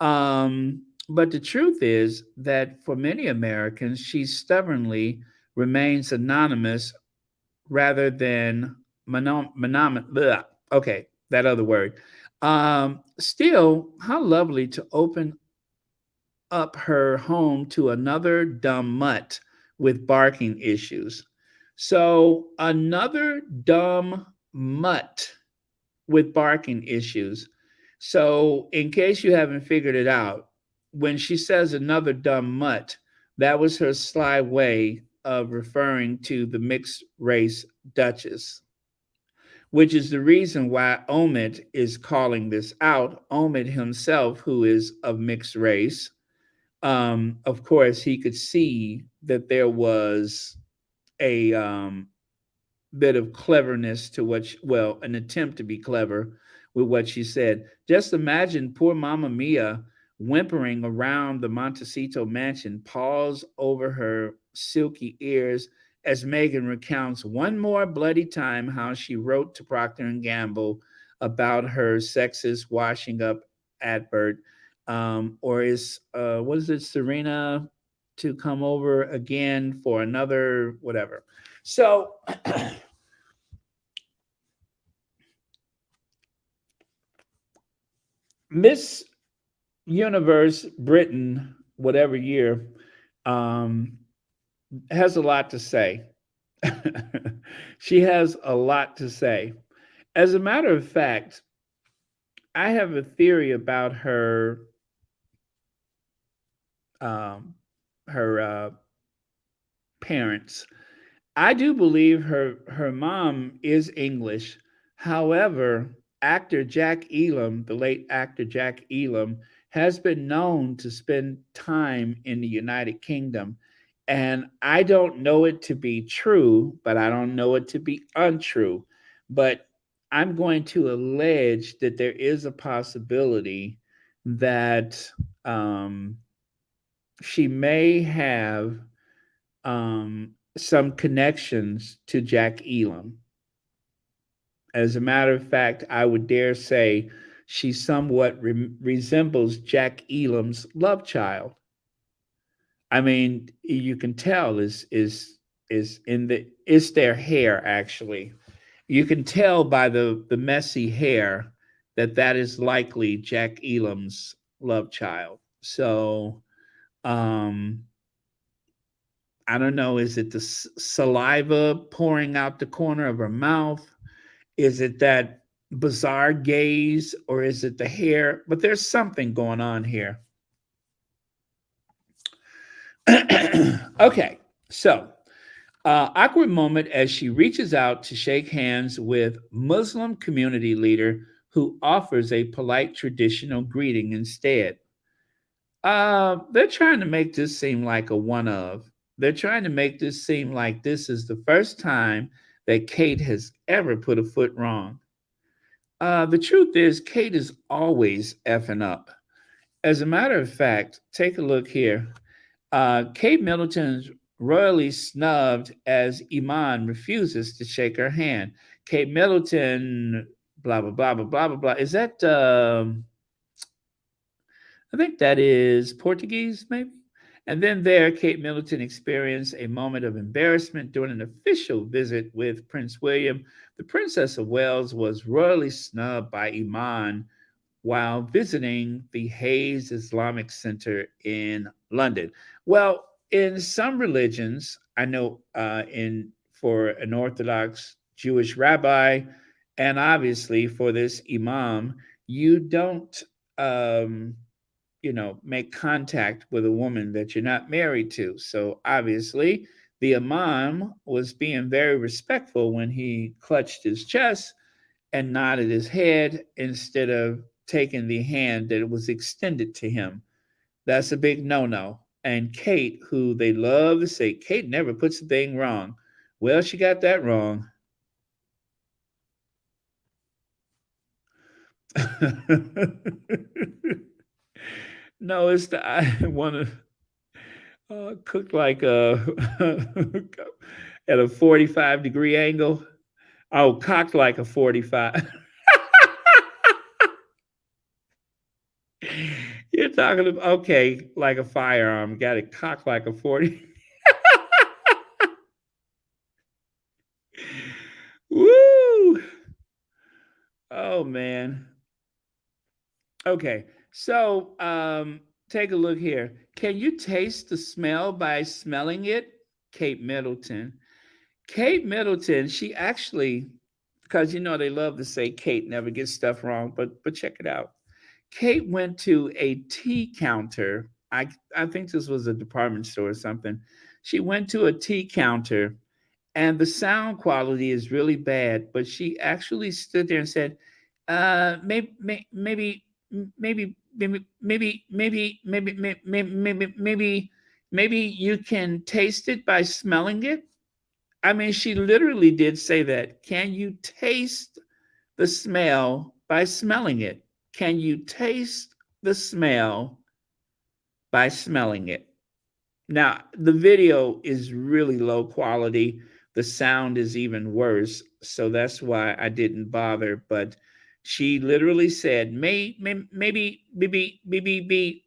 Speaker 1: But the truth is that for many Americans, she stubbornly remains anonymous rather than monogamous. Okay, that other word. Still, how lovely to open up her home to another dumb mutt with barking issues. So, another dumb mutt with barking issues. So, in case you haven't figured it out, when she says another dumb mutt, that was her sly way of referring to the mixed race Duchess, which is the reason why Omid is calling this out. Omid himself, who is of mixed race, of course, he could see that there was a bit of cleverness to what, well, an attempt to be clever with what she said. Just imagine poor Mamma Mia whimpering around the Montecito mansion, paws over her silky ears as Meghan recounts one more bloody time how she wrote to Procter and Gamble about her sexist washing up advert. Or is what is it, Serena to come over again for another whatever? So Miss Universe Britain, whatever year, um, has a lot to say. She has a lot to say. As a matter of fact, I have a theory about um, her parents. I do believe her mom is English. However, actor Jack Elam, the late actor Jack Elam, has been known to spend time in the United Kingdom. And I don't know it to be true, but I don't know it to be untrue. But I'm going to allege that there is a possibility that um, she may have some connections to Jack Elam. As a matter of fact, I would dare say she somewhat resembles Jack Elam's love child. I mean, you can tell is in the it's their hair actually. You can tell by the messy hair that that is likely Jack Elam's love child. So, um, I don't know. Is it the saliva pouring out the corner of her mouth? Is it that bizarre gaze, or is it the hair? But there's something going on here. Okay, so Awkward moment as she reaches out to shake hands with Muslim community leader who offers a polite traditional greeting instead. They're trying to make this seem like a one of. They're trying to make this seem like this is the first time that Kate has ever put a foot wrong. The truth is, Kate is always effing up. As a matter of fact, take a look here. Kate Middleton's royally snubbed as Iman refuses to shake her hand. Kate Middleton, blah, blah, blah, blah, blah, blah, blah. Is that, I think that is Portuguese, maybe? And then there, Kate Middleton experienced a moment of embarrassment during an official visit with Prince William. The Princess of Wales was royally snubbed by Iman while visiting the Hayes Islamic Center in London. Well, in some religions, I know in for an Orthodox Jewish rabbi, and obviously for this imam, you don't, um, make contact with a woman that you're not married to. So obviously, the imam was being very respectful when he clutched his chest and nodded his head instead of taking the hand that was extended to him. That's a big no no. And Kate, who they love to say, Kate never puts a thing wrong. Well, she got that wrong. No, it's the I want to cook like a at a 45-degree angle. Oh, cocked like a 45. You're talking about, okay, like a firearm. Got it cocked like a 40. Woo! Oh, man. Okay. So take a look here. Can you taste the smell by smelling it? Kate Middleton. Kate Middleton, she actually, because they love to say Kate never gets stuff wrong, but check it out. Kate went to a tea counter. I think this was a department store or something. She went to a tea counter and the sound quality is really bad, but she actually stood there and said, maybe you can taste it by smelling it. I mean, she literally did say that. Can you taste the smell by smelling it? Can you taste the smell by smelling it? Now, the video is really low quality. The sound is even worse. So that's why I didn't bother. But she literally said, maybe, maybe, maybe.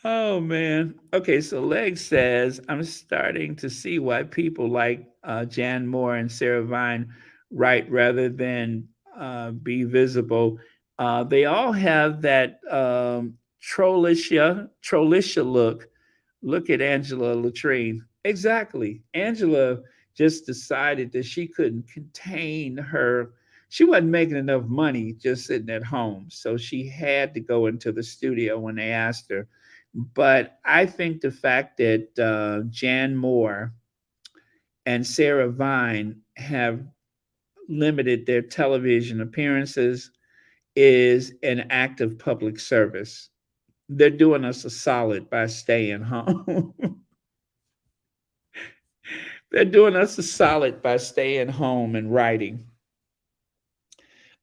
Speaker 1: Oh man. Okay, so Leg says, I'm starting to see why people like Jan Moore and Sarah Vine write rather than be visible. They all have that trollisha look. Look at Angela Latrine. Exactly. Angela just decided that she couldn't contain her. She wasn't making enough money just sitting at home. So she had to go into the studio when they asked her. But I think the fact that Jan Moore and Sarah Vine have limited their television appearances is an act of public service. They're doing us a solid by staying home. They're doing us a solid by staying home and writing.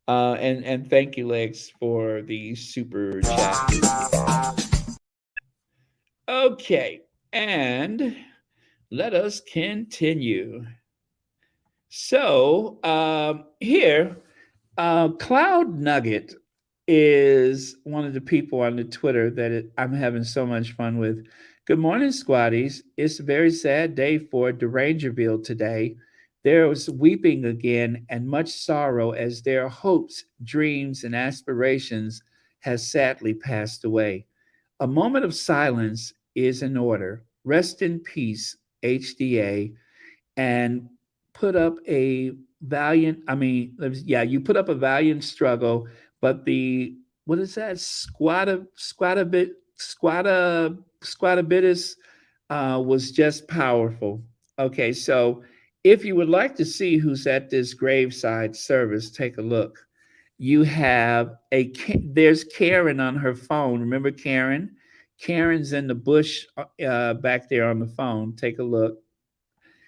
Speaker 1: And thank you, Lex, for the super chat. Okay, and let us continue. So here, Cloud Nugget is one of the people on the Twitter that I'm having so much fun with. Good morning, squatties. It's a very sad day for Derangerville today. There was weeping again and much sorrow as their hopes, dreams, and aspirations has sadly passed away. A moment of silence is in order. Rest in peace, HDA, and put up a valiant, I mean, yeah, you put up a valiant struggle, but the what is that? Squatabitus was just powerful. Okay, so if you would like to see who's at this graveside service, take a look. You have there's Karen on her phone. Remember Karen? Karen's in the bush back there on the phone. Take a look.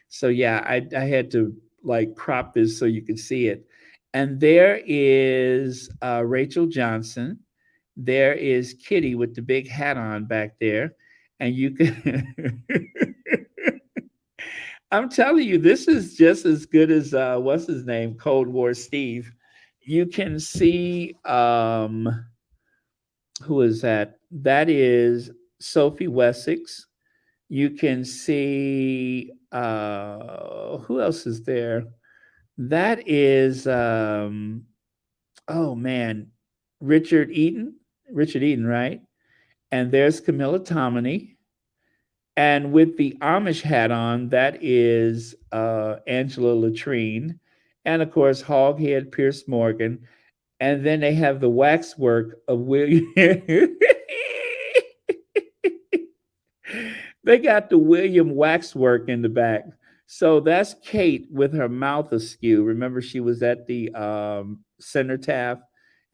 Speaker 1: So yeah, I had to like crop this so you could see it. And there is Rachel Johnson. There is Kitty with the big hat on back there, and you can. I'm telling you, this is just as good as what's his name, Cold War Steve. You can see who is that? That is Sophie Wessex. You can see who else is there? That is oh man, Richard Eaton. Richard Eaton, right? And there's Camilla Tominey. And with the Amish hat on, that is Angela Latrine. And of course, Hoghead Pierce Morgan. And then they have the waxwork of William. They got the William waxwork in the back. So that's Kate with her mouth askew. Remember, she was at the cenotaph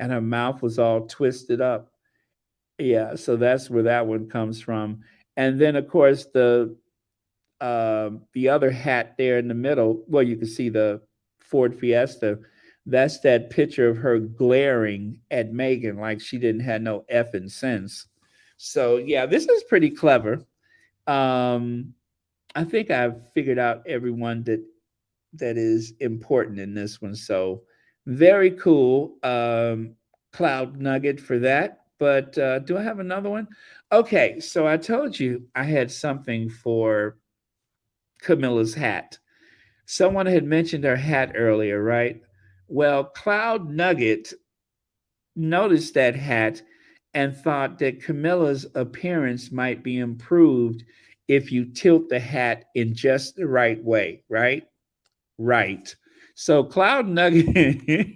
Speaker 1: and her mouth was all twisted up. Yeah, so that's where that one comes from. And then, of course, the other hat there in the middle. Well, you can see the Ford Fiesta. That's that picture of her glaring at Meghan like she didn't have no effing sense. So yeah, this is pretty clever. Um, I think I've figured out everyone that is important in this one. So very cool. Cloud nugget for that. But do I have another one? Okay, so I told you I had something for Camilla's hat. Someone had mentioned her hat earlier, right? Well, Cloud Nugget noticed that hat and thought that Camilla's appearance might be improved if you tilt the hat in just the right way, right? Right. So Cloud Nugget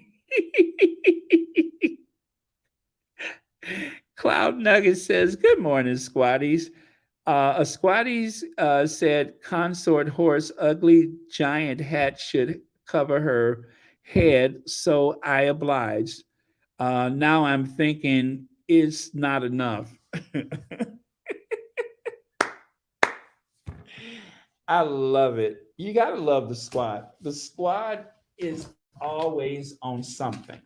Speaker 1: Cloud Nugget says, "Good morning, squatties." A squatties said, "Consort horse, ugly giant hat should cover her head." So I obliged. Now I'm thinking it's not enough. I love it. You gotta love the squad. The squad is always on something.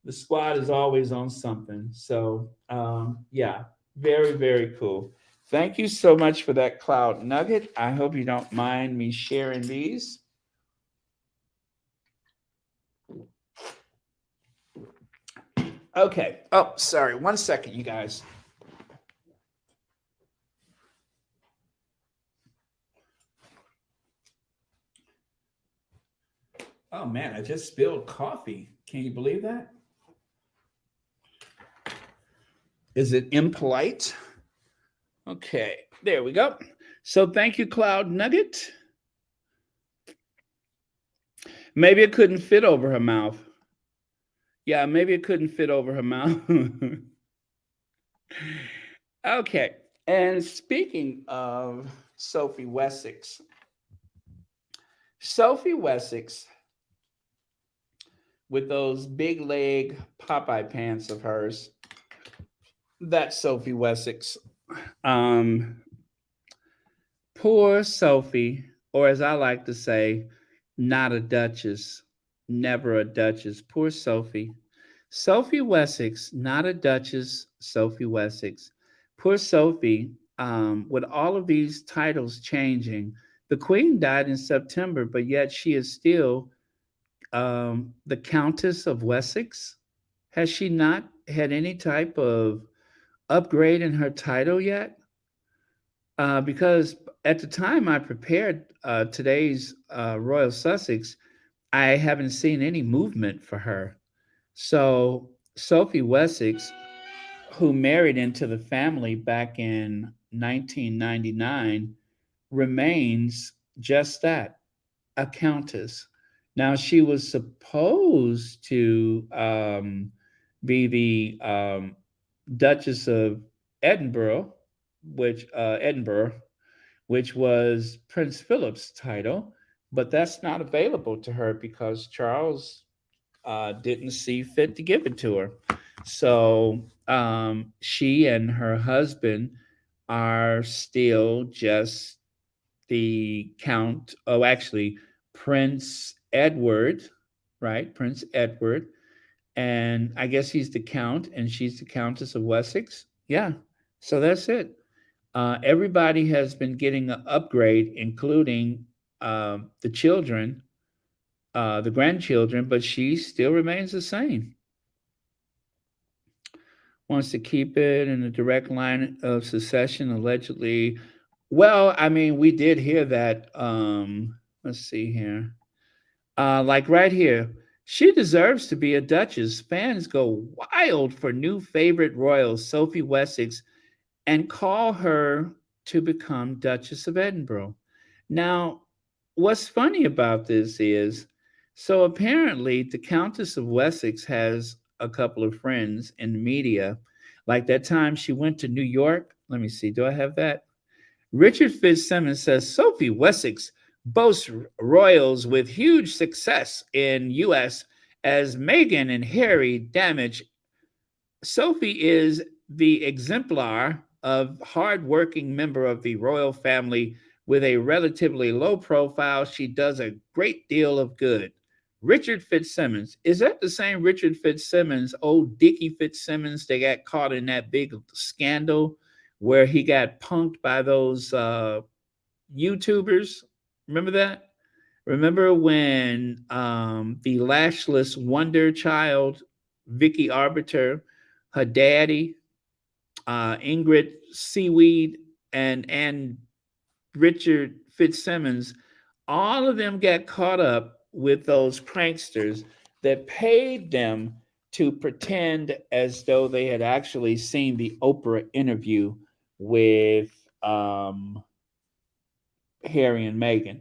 Speaker 1: The squad is always on something. So yeah, very, very cool. Thank you so much for that cloud nugget. I hope you don't mind me sharing these. Okay. Oh, sorry. 1 second, you guys. Oh man, I just spilled coffee. Can you believe that? Is it impolite? Okay, there we go. So thank you, Cloud Nugget. Maybe it couldn't fit over her mouth. Yeah, maybe it couldn't fit over her mouth. Okay, and speaking of Sophie Wessex, Sophie Wessex with those big leg Popeye pants of hers. That's Sophie Wessex. Um, Poor Sophie, or as I like to say, not a duchess, never a duchess. Poor Sophie. Sophie Wessex, not a duchess, Sophie Wessex. Poor Sophie, with all of these titles changing, the Queen died in September, but yet she is still the Countess of Wessex. Has she not had any type of upgrade in her title yet? Because at the time I prepared today's Royal Sussex, I haven't seen any movement for her. So Sophie Wessex, who married into the family back in 1999, remains just that, a countess. Now she was supposed to be the Duchess of Edinburgh, Edinburgh, which was Prince Philip's title, but that's not available to her because Charles didn't see fit to give it to her. So she and her husband are still just the Count, oh, actually, Prince Edward, right? Prince Edward. And I guess he's the Count and she's the Countess of Wessex. Yeah. So that's it. Everybody has been getting an upgrade, including the children, the grandchildren, but she still remains the same. Wants to keep it in a direct line of succession, allegedly. Well, I mean, we did hear that. Let's see here. Like right here, she deserves to be a duchess. Fans go wild for new favorite royal Sophie Wessex and call her to become Duchess of Edinburgh. Now, what's funny about this is so apparently the Countess of Wessex has a couple of friends in the media. Like that time she went to New York. Let me see, do I have that? Richard Fitzsimmons says Sophie Wessex boasts royals with huge success in US as Meghan and Harry damage. Sophie is the exemplar of hardworking member of the royal family with a relatively low profile. She does a great deal of good. Richard Fitzsimmons. Is that the same Richard Fitzsimmons, old Dickie Fitzsimmons that got caught in that big scandal where he got punked by those YouTubers? Remember that? Remember when the lashless wonder child, Vicky Arbiter, her daddy, Ingrid Seaweed, and Richard Fitzsimmons, all of them got caught up with those pranksters that paid them to pretend as though they had actually seen the Oprah interview with Harry and Meghan.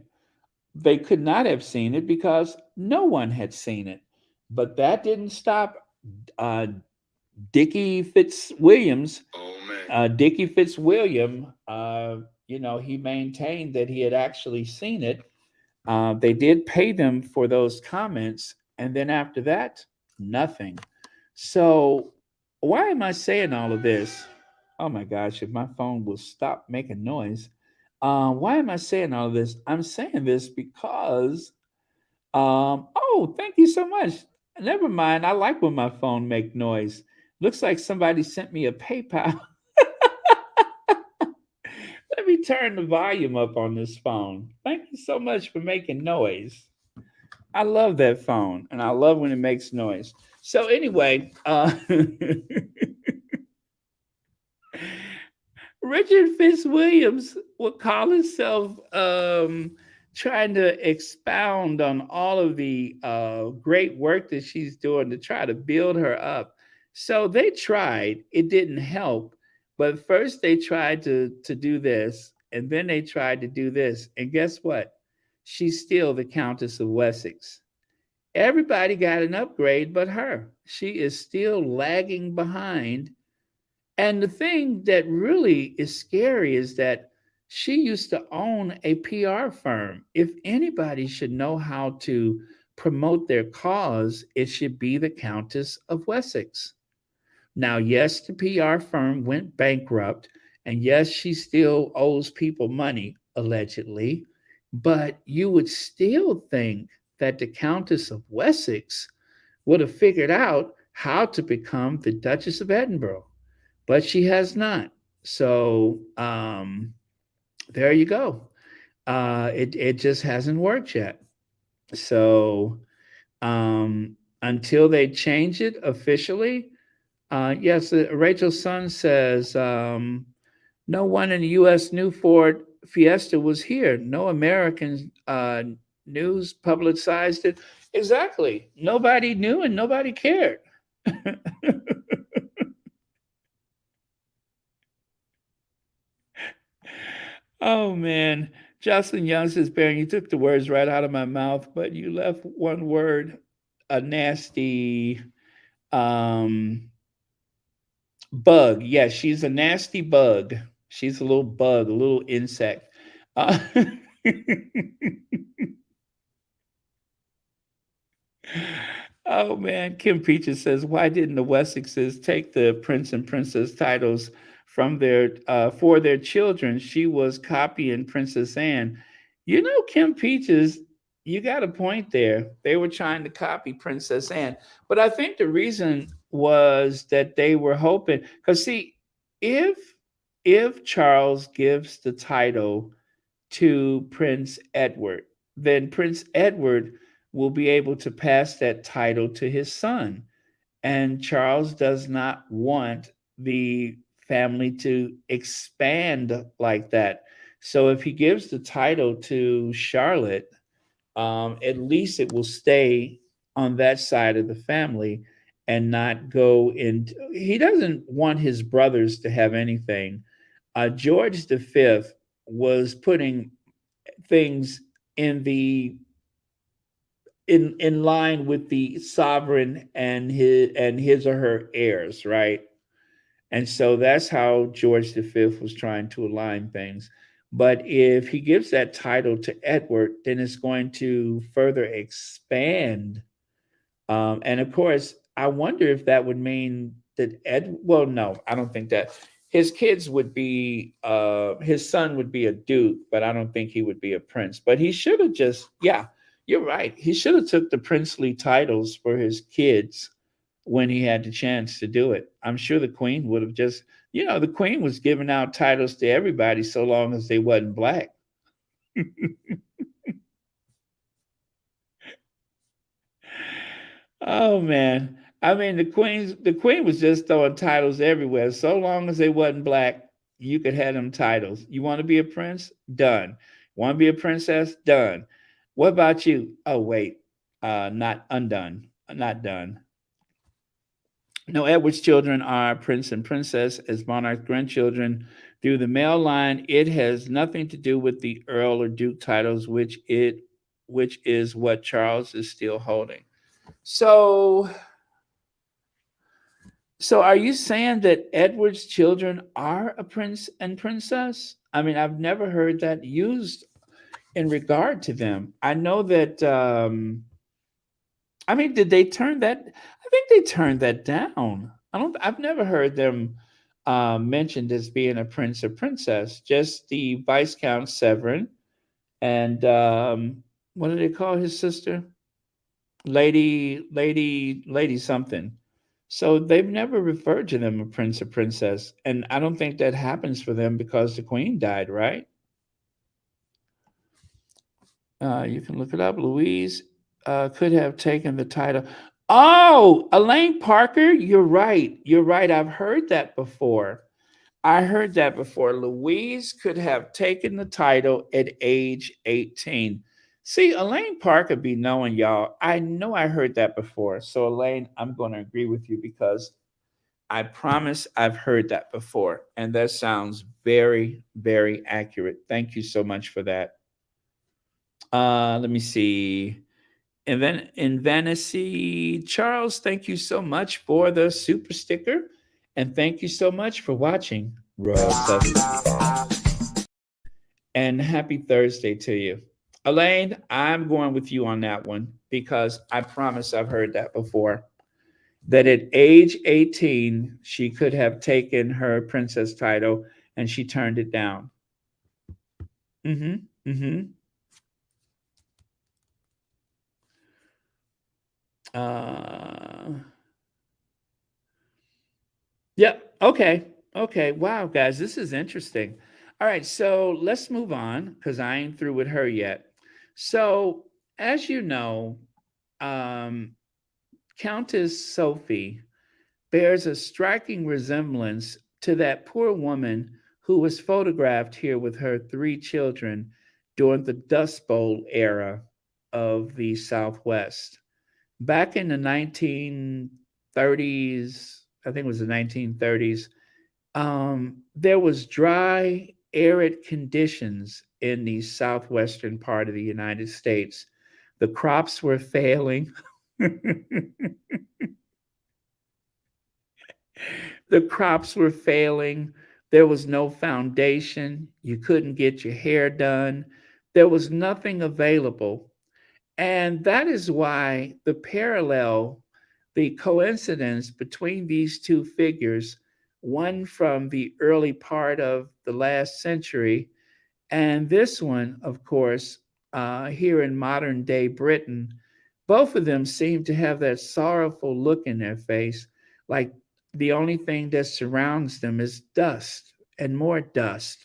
Speaker 1: They could not have seen it because no one had seen it. But that didn't stop uh, Dickie Fitzwilliams. Oh man. Dickie Fitzwilliam, he maintained that he had actually seen it. They did pay them for those comments, and then after that, nothing. So, why am I saying all of this? Oh my gosh, if my phone will stop making noise. Why am I saying all of this? I'm saying this because, oh, thank you so much. Never mind. I like when my phone make noise. Looks like somebody sent me a PayPal. Let me turn the volume up on this phone. Thank you so much for making noise. I love that phone, and I love when it makes noise. So anyway, Richard Fitzwilliams would call himself trying to expound on all of the great work that she's doing to try to build her up. So they tried, it didn't help. But first they tried to do this, and then they tried to do this. And guess what? She's still the Countess of Wessex. Everybody got an upgrade but her. She is still lagging behind, and the thing that really is scary is that she used to own a PR firm. If anybody should know how to promote their cause, it should be the Countess of Wessex. Now, yes, the PR firm went bankrupt, and yes, she still owes people money, allegedly, but you would still think that the Countess of Wessex would have figured out how to become the Duchess of Edinburgh, but she has not. So there you go. It just hasn't worked yet. So until they change it officially, yes, Rachel's son says no one in the U.S. knew Ford Fiesta was here. No American news publicized it. Exactly. Nobody knew and nobody cared. Oh man. Jocelyn Young says, Baron, you took the words right out of my mouth, but you left one word, a nasty. Um, Bug. Yeah, she's a nasty bug. She's a little bug, a little insect. Uh, oh man, Kim Peaches says, "Why didn't the Wessexes take the prince and princess titles from their for their children? She was copying Princess Anne." You know, Kim Peaches, you got a point there. They were trying to copy Princess Anne, but I think the reason was that they were hoping, because see, if Charles gives the title to Prince Edward, then Prince Edward will be able to pass that title to his son. And Charles does not want the family to expand like that. So if he gives the title to Charlotte, at least it will stay on that side of the family and not go into. He doesn't want his brothers to have anything. George V was putting things in the in line with the sovereign and his or her heirs, right? And so that's how George V was trying to align things. But if he gives that title to Edward, then it's going to further expand. And of course, I wonder if that would mean that well, no, I don't think that. His kids would be, his son would be a duke, but I don't think he would be a prince. But he should have just, yeah, you're right. He should have took the princely titles for his kids when he had the chance to do it. I'm sure the queen would have just, the queen was giving out titles to everybody so long as they wasn't black. Oh man. I mean the queen was just throwing titles everywhere. So long as they wasn't black, you could have them titles. You want to be a prince? Done. Want to be a princess? Done. What about you? Oh wait. Not undone. Not done. No, Edward's children are prince and princess as monarch grandchildren through the male line. It has nothing to do with the earl or duke titles, which is what Charles is still holding. So So are you saying that Edward's children are a prince and princess? I mean, I've never heard that used in regard to them. I know that I mean, did they turn that I think they turned that down. I've never heard them mentioned as being a prince or princess, just the Viscount Severin and what do they call his sister? Lady something. So they've never referred to them a prince or princess, and I don't think that happens for them because the queen died, right? You can look it up. Louise could have taken the title. Oh, Elaine Parker, you're right. You're right. I've heard that before. I heard that before. Louise could have taken the title at age 18. See, Elaine Parker be knowing y'all. I know I heard that before. So, Elaine, I'm going to agree with you because I promise I've heard that before. And that sounds very, very accurate. Thank you so much for that. Let me see. And then in Venice, Charles, thank you so much for the super sticker. And thank you so much for watching Royal Sussex. And happy Thursday to you. Elaine, I'm going with you on that one because I promise I've heard that before. That at age 18, she could have taken her princess title and she turned it down. Mm-hmm. Mm-hmm. Uh, Yep. Okay. Okay. Wow, guys, this is interesting. All right, so let's move on because I ain't through with her yet. So, as you know, um, Countess Sophie bears a striking resemblance to that poor woman who was photographed here with her three children during the Dust Bowl era of the Southwest. Back in the 1930s, I think it was the 1930s, there was dry, arid conditions in the southwestern part of the United States. The crops were failing. The crops were failing. There was no foundation. You couldn't get your hair done. There was nothing available. And that is why the parallel, the coincidence between these two figures, one from the early part of the last century, and this one, of course, here in modern day Britain, both of them seem to have that sorrowful look in their face, like the only thing that surrounds them is dust and more dust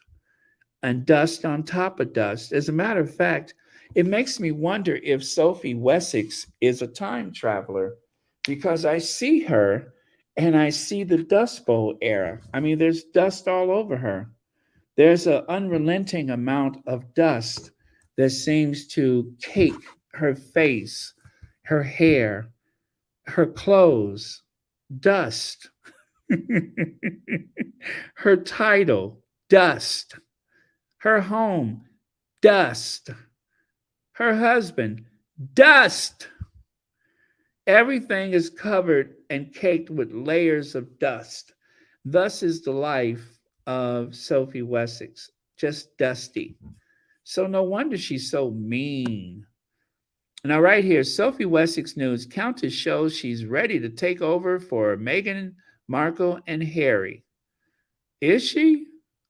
Speaker 1: and dust on top of dust. As a matter of fact, it makes me wonder if Sophie Wessex is a time traveler because I see her and I see the Dust Bowl era. I mean, there's dust all over her. There's an unrelenting amount of dust that seems to cake her face, her hair, her clothes, dust. Her title, dust. Her home, dust. Her husband, dust. Everything is covered and caked with layers of dust. Thus is the life of Sophie Wessex, just dusty. So no wonder she's so mean. Now, right here, Sophie Wessex News Countess shows she's ready to take over for Meghan Markle and Harry. Is she?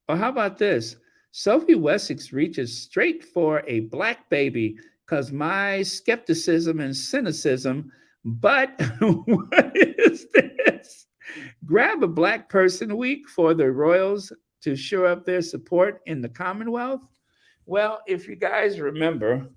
Speaker 1: Or how about this? Sophie Wessex reaches straight for a black baby because my skepticism and cynicism. But what is this? Grab a black person week for the royals to shore up their support in the Commonwealth? Well, if you guys remember,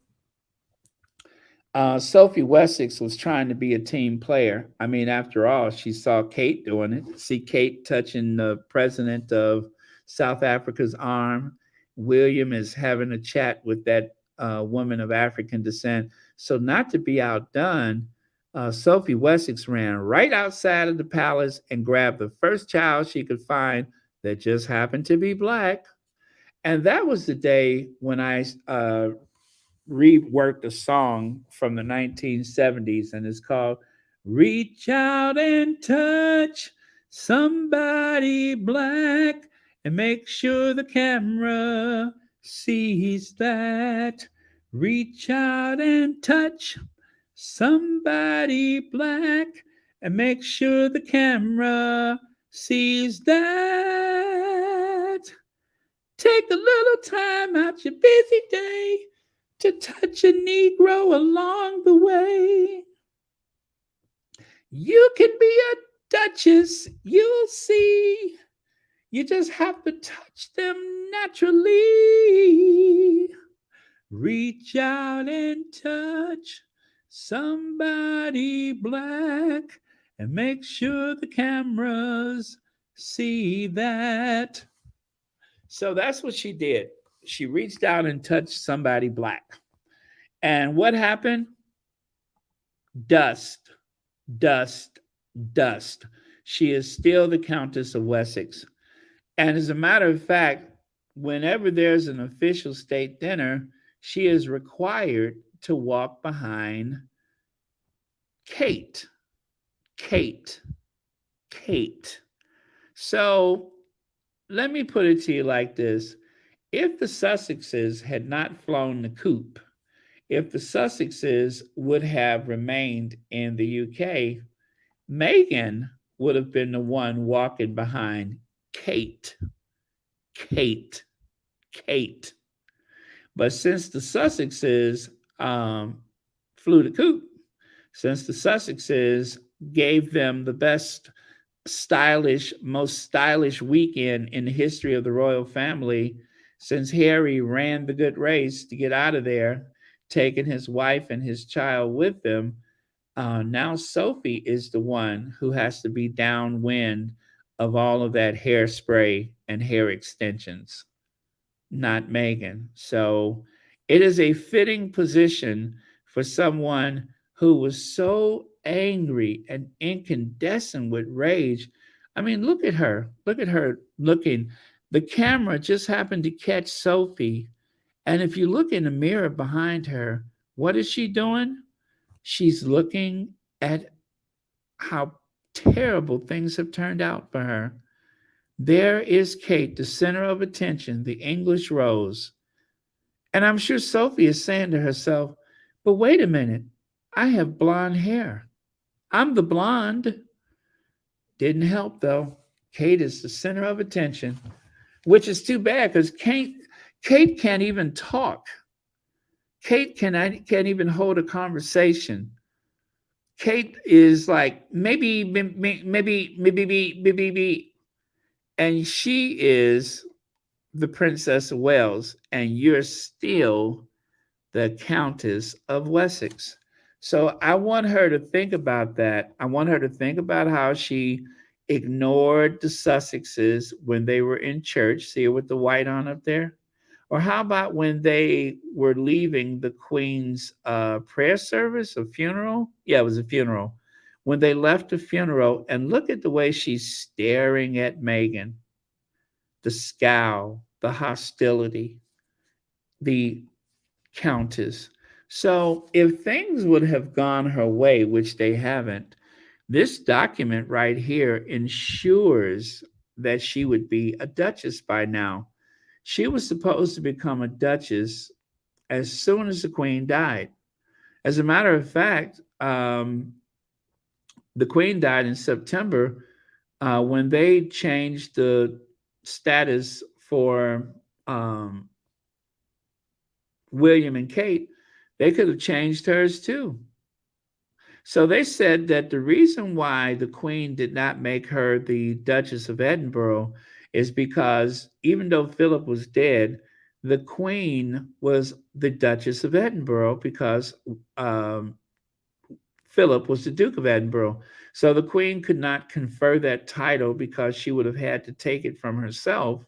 Speaker 1: Sophie Wessex was trying to be a team player. I mean, after all, she saw Kate doing it. See Kate touching the president of South Africa's arm. William is having a chat with that woman of African descent. So, not to be outdone, Sophie Wessex ran right outside of the palace and grabbed the first child she could find that just happened to be black. And that was the day when I reworked a song from the 1970s, and it's called Reach Out and Touch Somebody Black and Make Sure the Camera Sees That. Reach out and touch somebody black and make sure the camera sees that. Take a little time out your busy day to touch a Negro along the way. You can be a duchess, you'll see. You just have to touch them naturally. Reach out and touch somebody black and make sure the cameras see that. So that's what she did. She reached out and touched somebody black. And what happened? Dust, dust, dust. She is still the Countess of Wessex. And as a matter of fact, whenever there's an official state dinner, she is required to walk behind Kate. Kate. Kate. So let me put it to you like this. If the Sussexes had not flown the coop, if the Sussexes would have remained in the UK, Meghan would have been the one walking behind Kate. Kate. Kate. But since the Sussexes flew the coop, since the Sussexes gave them the best most stylish weekend in the history of the royal family, since Harry ran the good race to get out of there, taking his wife and his child with them, now Sophie is the one who has to be downwind of all of that hairspray and hair extensions, not Meghan. So it is a fitting position for someone who was so angry and incandescent with rage. I mean, look at her. Look at her looking. The camera just happened to catch Sophie. And if you look in the mirror behind her, what is she doing? She's looking at how terrible things have turned out for her. There is Kate, the center of attention, the English rose. And I'm sure Sophie is saying to herself, but wait a minute, I have blonde hair. I'm the blonde. Didn't help though. Kate is the center of attention, which is too bad because Kate can't even talk. Can't even hold a conversation. Kate is like maybe, and she is the Princess of Wales, and you're still the Countess of Wessex. So I want her to think about that. I want her to think about how she ignored the Sussexes when they were in church. See her with the white on up there? Or how about when they were leaving the Queen's prayer service, a funeral? Yeah, it was a funeral. When they left the funeral, and look at the way she's staring at Meghan, the scowl, the hostility, the Countess. So if things would have gone her way, which they haven't, this document right here ensures that she would be a duchess by now. She was supposed to become a duchess as soon as the queen died. As a matter of fact, the queen died in September when they changed the status for William and Kate. They could have changed hers too. So they said that the reason why the Queen did not make her the Duchess of Edinburgh is because even though Philip was dead, the Queen was the Duchess of Edinburgh because um, Philip was the Duke of Edinburgh. So the Queen could not confer that title because she would have had to take it from herself.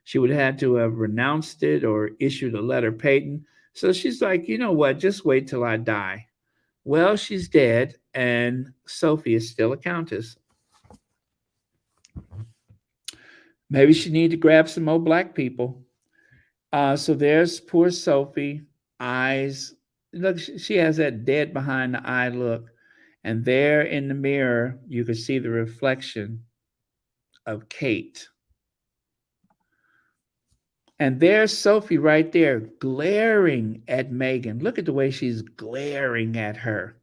Speaker 1: She would have had to have renounced it or issued a letter patent. So she's like, you know what? Just wait till I die. Well, she's dead, and Sophie is still a countess. Maybe she need to grab some more black people. So there's poor Sophie, eyes. Look, she has that dead behind the eye look. And there in the mirror, you can see the reflection of Kate. And there's Sophie right there, glaring at Meghan. Look at the way she's glaring at her.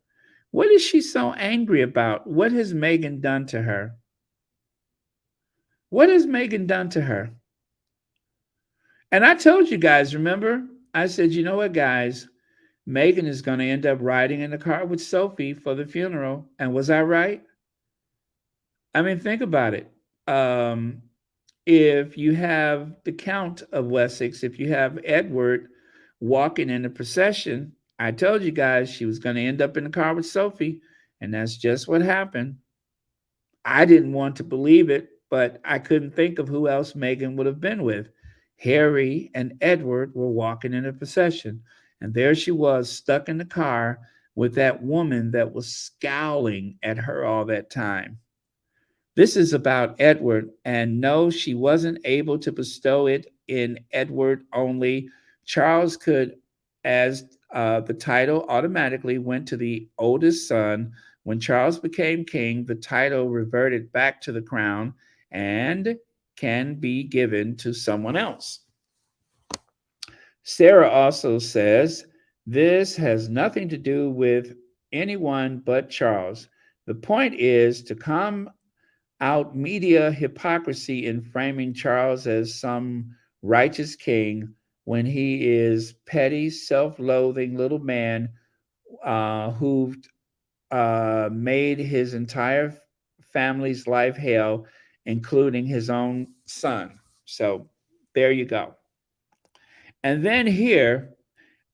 Speaker 1: What is she so angry about? What has Meghan done to her? What has Meghan done to her? And I told you guys, remember? I said, you know what, guys? Meghan is going to end up riding in the car with Sophie for the funeral. And was I right? I mean, think about it. If you have the Count of Wessex, if you have Edward walking in the procession, I told you guys she was going to end up in the car with Sophie, and that's just what happened. I didn't want to believe it, but I couldn't think of who else Meghan would have been with. Harry and Edward were walking in a procession, and there she was stuck in the car with that woman that was scowling at her all that time. This is about Edward, and no, she wasn't able to bestow it in Edward only. Charles could, as the title automatically went to the oldest son. When Charles became king, the title reverted back to the crown and can be given to someone else. Sarah also says, this has nothing to do with anyone but Charles. The point is to come out media hypocrisy in framing Charles as some righteous king when he is petty, self-loathing little man who made his entire family's life hell, including his own son. So there you go. And then here,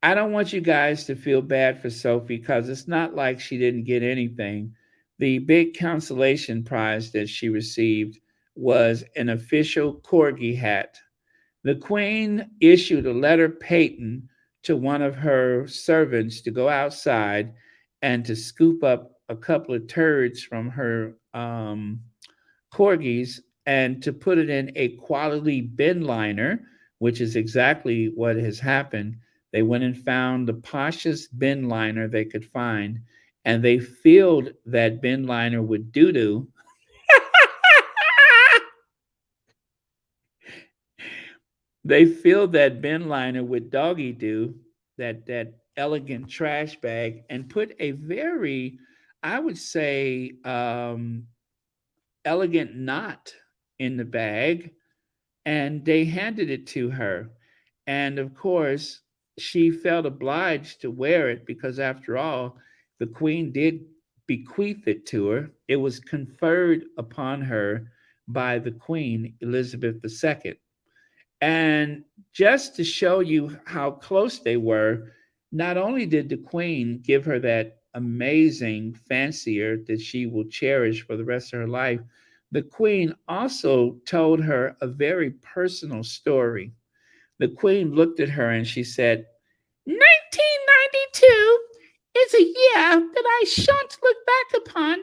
Speaker 1: I don't want you guys to feel bad for Sophie because it's not like she didn't get anything. The big consolation prize that she received was an official Corgi hat. The Queen issued a letter patent to one of her servants to go outside and to scoop up a couple of turds from her Corgis and to put it in a quality bin liner, which is exactly what has happened. They went and found the poshest bin liner they could find, and they filled that bin liner with doo doo. They filled that bin liner with doggy doo, that elegant trash bag, and put a very, I would say, elegant knot in the bag, and they handed it to her. And of course, she felt obliged to wear it because, after all, the queen did bequeath it to her. It was conferred upon her by the queen, Elizabeth II. And just to show you how close they were, not only did the queen give her that amazing fancier that she will cherish for the rest of her life, the queen also told her a very personal story. The queen looked at her and she said, 1992 is a year that I shan't look back upon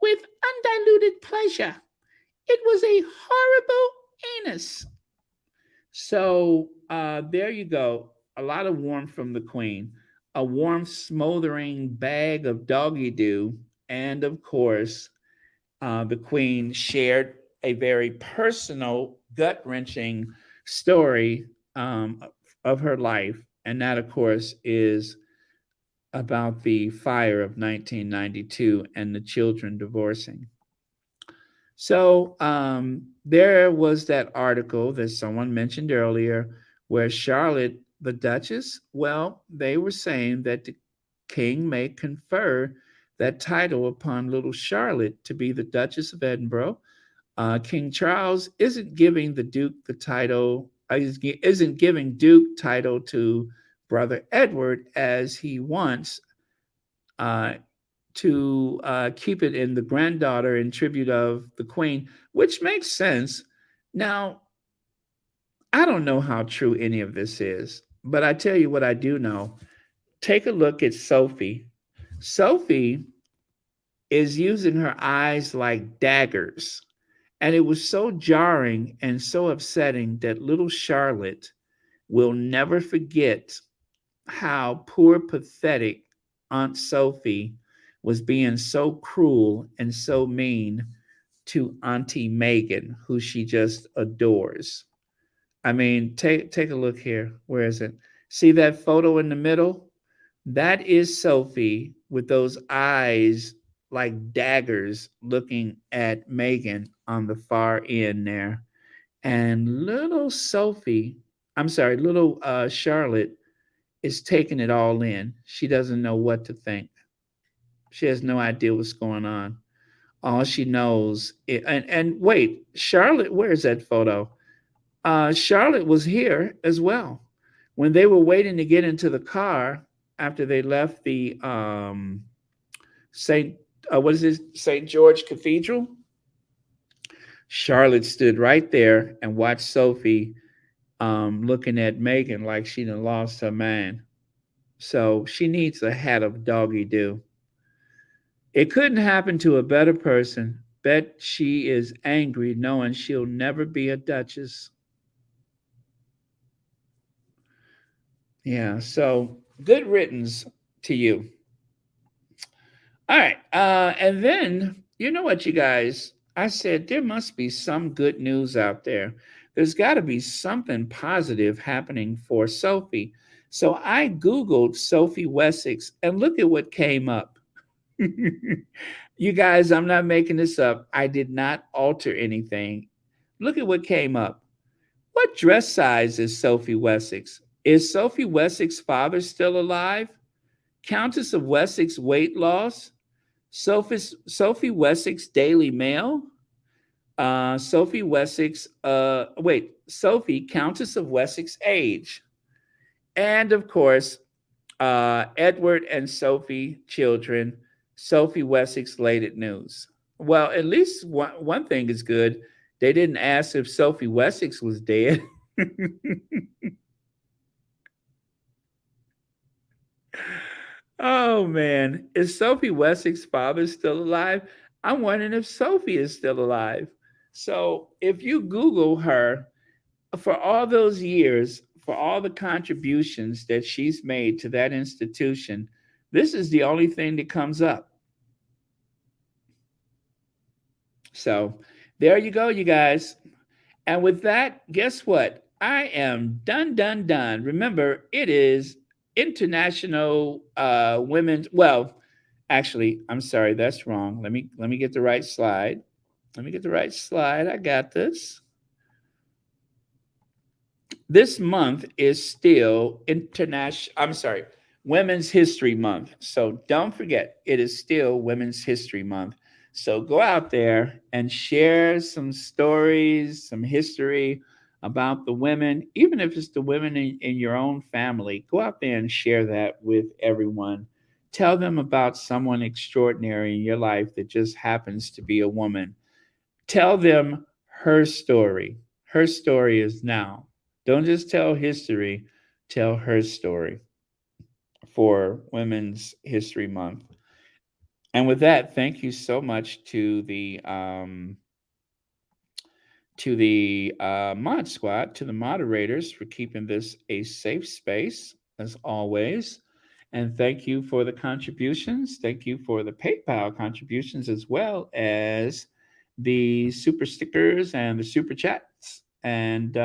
Speaker 1: with undiluted pleasure. It was a horrible anus. So there you go. A lot of warmth from the queen, a warm, smothering bag of doggy doo, and of course, the queen shared a very personal, gut wrenching story of her life. And that, of course, is about the fire of 1992 and the children divorcing. So there was that article that someone mentioned earlier where Charlotte, the Duchess, well, they were saying that the king may confer that title upon little Charlotte to be the Duchess of Edinburgh. King Charles isn't giving the Duke the title, isn't giving Duke title to brother Edward as he wants. Uh, to keep it in the granddaughter in tribute of the queen, which makes sense. Now, I don't know how true any of this is, but I tell you what I do know. Take a look at Sophie. Sophie is using her eyes like daggers. And it was so jarring and so upsetting that little Charlotte will never forget how poor, pathetic Aunt Sophie was being so cruel and so mean to Auntie Meghan, who she just adores. I mean, take a look here. Where is it? See that photo in the middle? That is Sophie with those eyes like daggers looking at Meghan on the far end there. And little Sophie, I'm sorry, little Charlotte is taking it all in. She doesn't know what to think. She has no idea what's going on. All she knows, and wait, Charlotte, where is that photo? Charlotte was here as well when they were waiting to get into the car after they left the Saint, what is this, Saint George Cathedral. Charlotte stood right there and watched Sophie looking at Meghan like she done lost her mind. So she needs a hat of doggy do. It couldn't happen to a better person. Bet she is angry knowing she'll never be a duchess. Yeah, so good riddance to you. All right. And then, you know what, you guys? I said there must be some good news out there. There's got to be something positive happening for Sophie. So I Googled Sophie Wessex and look at what came up. You guys, I'm not making this up. I did not alter anything. Look at what came up. What dress size is Sophie Wessex? Is Sophie Wessex's father still alive? Countess of Wessex weight loss? Sophie Wessex Daily Mail? Sophie Wessex, Sophie, Countess of Wessex age. And of course, Edward and Sophie children, Sophie Wessex late at news. Well, at least one thing is good. They didn't ask if Sophie Wessex was dead. Oh man, is Sophie Wessex's father still alive? I'm wondering if Sophie is still alive. So if you Google her, for all those years, for all the contributions that she's made to that institution, this is the only thing that comes up. So there you go, you guys. And with that, guess what? I am done. Remember, it is International Women's. Well, actually, I'm sorry, that's wrong. Let me get the right slide. Let me get the right slide. I got this. This month is still international. I'm sorry, Women's History Month. So don't forget, it is still Women's History Month. So go out there and share some stories, some history about the women, even if it's the women in your own family. Go out there and share that with everyone. Tell them about someone extraordinary in your life that just happens to be a woman. Tell them her story. Her story is now. Don't just tell history, tell her story for Women's History Month. And with that, thank you so much to the mod squad, to the moderators for keeping this a safe space as always. And thank you for the contributions. Thank you for the PayPal contributions as well as the super stickers and the super chats. And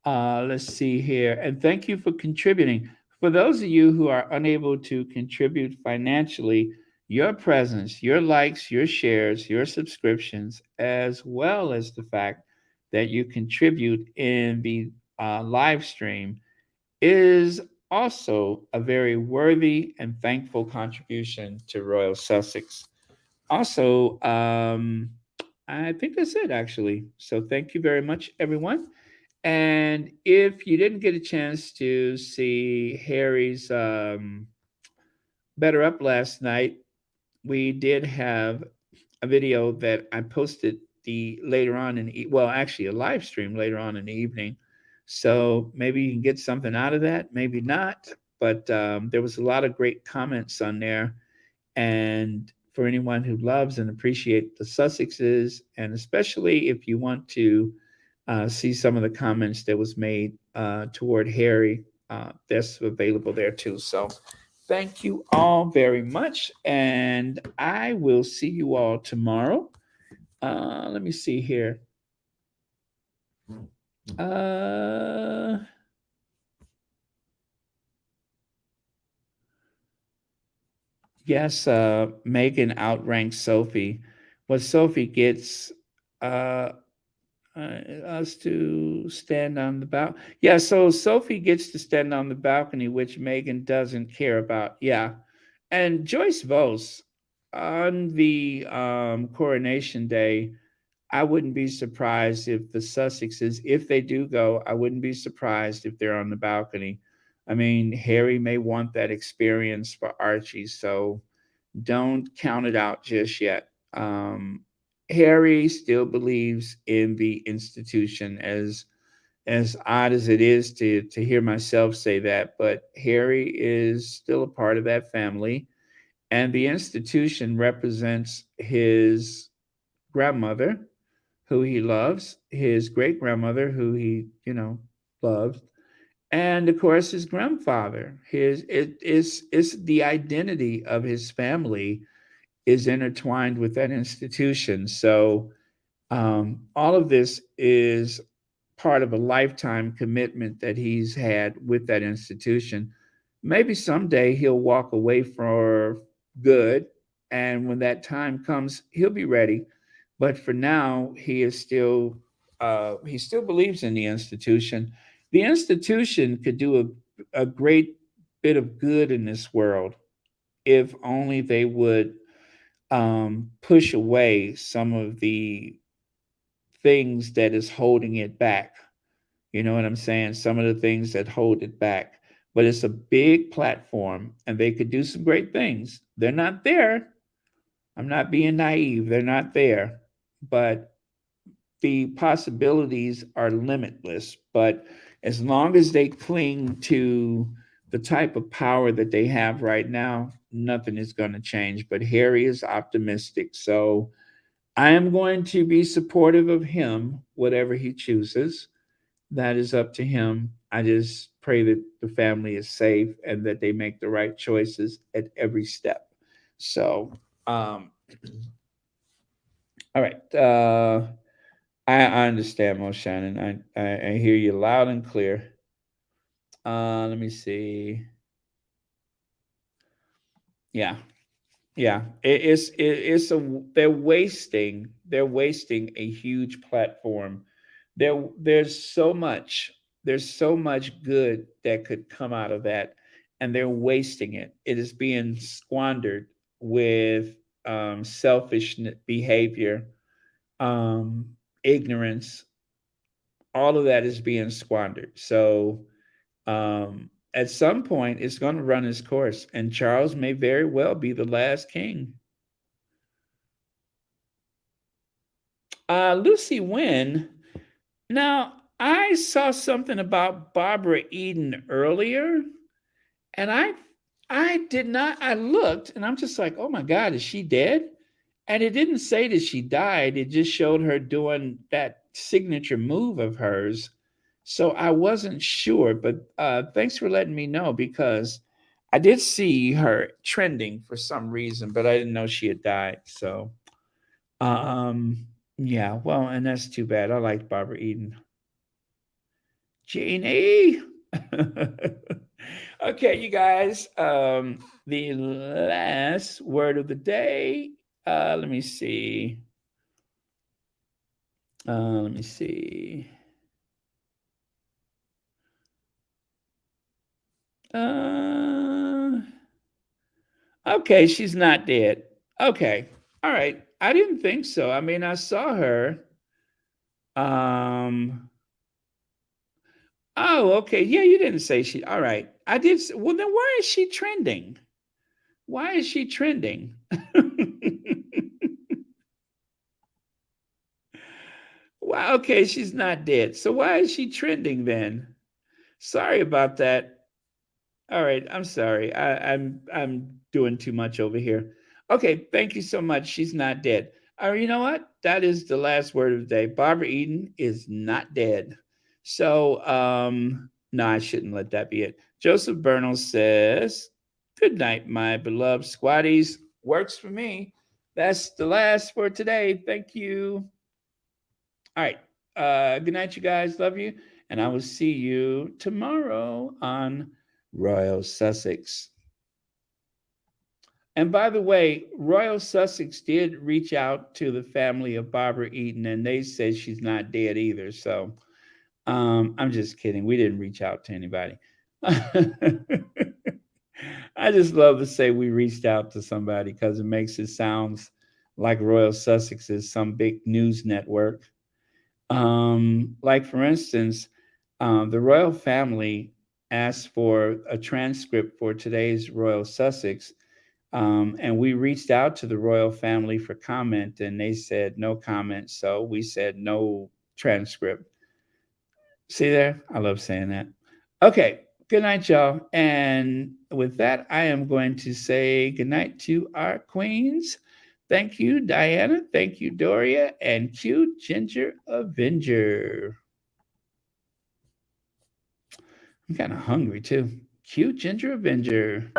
Speaker 1: let's see here. And thank you for contributing. For those of you who are unable to contribute financially, your presence, your likes, your shares, your subscriptions, as well as the fact that you contribute in the live stream, is also a very worthy and thankful contribution to Royal Sussex. Also, I think that's it actually. So thank you very much, everyone. And if you didn't get a chance to see Harry's Better Up last night, we did have a video that I posted the later on in well, actually a live stream later on in the evening. So maybe you can get something out of that, maybe not. But there was a lot of great comments on there, and for anyone who loves and appreciates the Sussexes, and especially if you want to see some of the comments that was made toward Harry, that's available there too. So thank you all very much, and I will see you all tomorrow. Let me see here. Uh, yes, Meghan outranks Sophie. What Sophie gets uh, us to stand on the balcony. Yeah, so Sophie gets to stand on the balcony, which Meghan doesn't care about. Yeah. And Joyce Vos on the coronation day, I wouldn't be surprised if the Sussexes, if they do go, I wouldn't be surprised if they're on the balcony. I mean, Harry may want that experience for Archie, so don't count it out just yet. Harry still believes in the institution, as odd as it is to hear myself say that, but Harry is still a part of that family, and the institution represents his grandmother, who he loves, his great grandmother, who he loved, and of course his grandfather. His it is the identity of his family is intertwined with that institution. So all of this is part of a lifetime commitment that he's had with that institution. Maybe someday he'll walk away for good, and when that time comes, he'll be ready. But for now, he still believes in the institution. The institution could do a great bit of good in this world if only they would push away some of the things that is holding it back. You know what I'm saying? Some of the things that hold it back. But it's a big platform and they could do some great things. They're not there. I'm not being naive. They're not there. But the possibilities are limitless. But as long as they cling to the type of power that they have right now, nothing is going to change. But Harry is optimistic. So I am going to be supportive of him, whatever he chooses. That is up to him. I just pray that the family is safe and that they make the right choices at every step. So, um, All right. I understand, Mo Shannon. I hear you loud and clear. Let me see. Yeah, yeah. It's a they're wasting a huge platform. There's so much good that could come out of that, and they're wasting it. It is being squandered with selfish behavior, ignorance. All of that is being squandered. So at some point, it's going to run its course, and Charles may very well be the last king. Lucy Wynn. Now, I saw something about Barbara Eden earlier, and I did not. I looked, and I'm just like, oh my God, is she dead? And it didn't say that she died. It just showed her doing that signature move of hers. So I wasn't sure, but thanks for letting me know, because I did see her trending for some reason, but I didn't know she had died. So, yeah, well, and that's too bad. I liked Barbara Eden. Jeannie. Okay, you guys. The last word of the day. Let me see. Let me see. Okay, she's not dead. Okay. All right. I didn't think so. I mean, I saw her. Oh, okay. Yeah, you didn't say she. All right. I did. Well, then why is she trending? Why is she trending? Wow. Okay, she's not dead. So why is she trending then? Sorry about that. All right, I'm sorry. I'm doing too much over here. Okay, thank you so much. She's not dead. You know what? That is the last word of the day. Barbara Eden is not dead. So no, I shouldn't let that be it. Joseph Bernal says, "Good night, my beloved squatties." Works for me. That's the last for today. Thank you. All right. Good night, you guys. Love you. And I will see you tomorrow on Royal Sussex. And by the way, Royal Sussex did reach out to the family of Barbara Eden, and they said she's not dead either. So I'm just kidding. We didn't reach out to anybody. I just love to say we reached out to somebody because it makes it sound like Royal Sussex is some big news network. Like, for instance, the royal family asked for a transcript for today's Royal Sussex, and we reached out to the royal family for comment, and they said no comment. So we said no transcript. See there? I love saying that. Okay. Good night, y'all. And with that, I am going to say good night to our queens. Thank you, Diana. Thank you, Doria. And Q Ginger Avenger. I'm kind of hungry too. Q Ginger Avenger.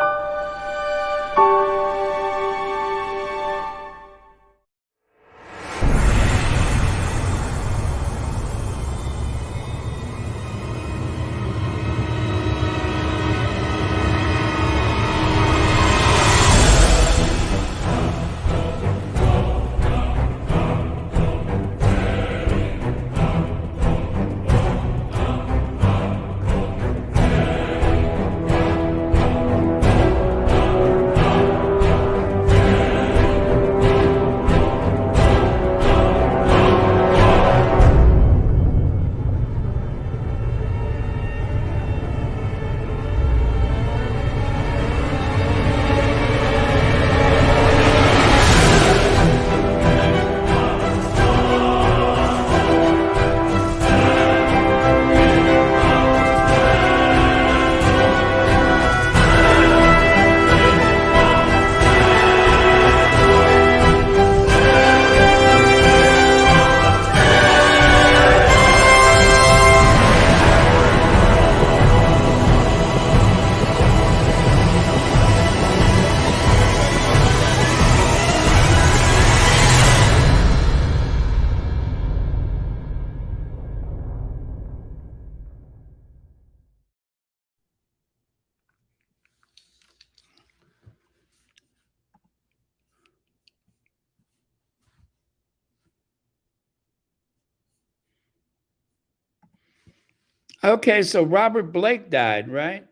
Speaker 1: Okay, so Robert Blake died, right?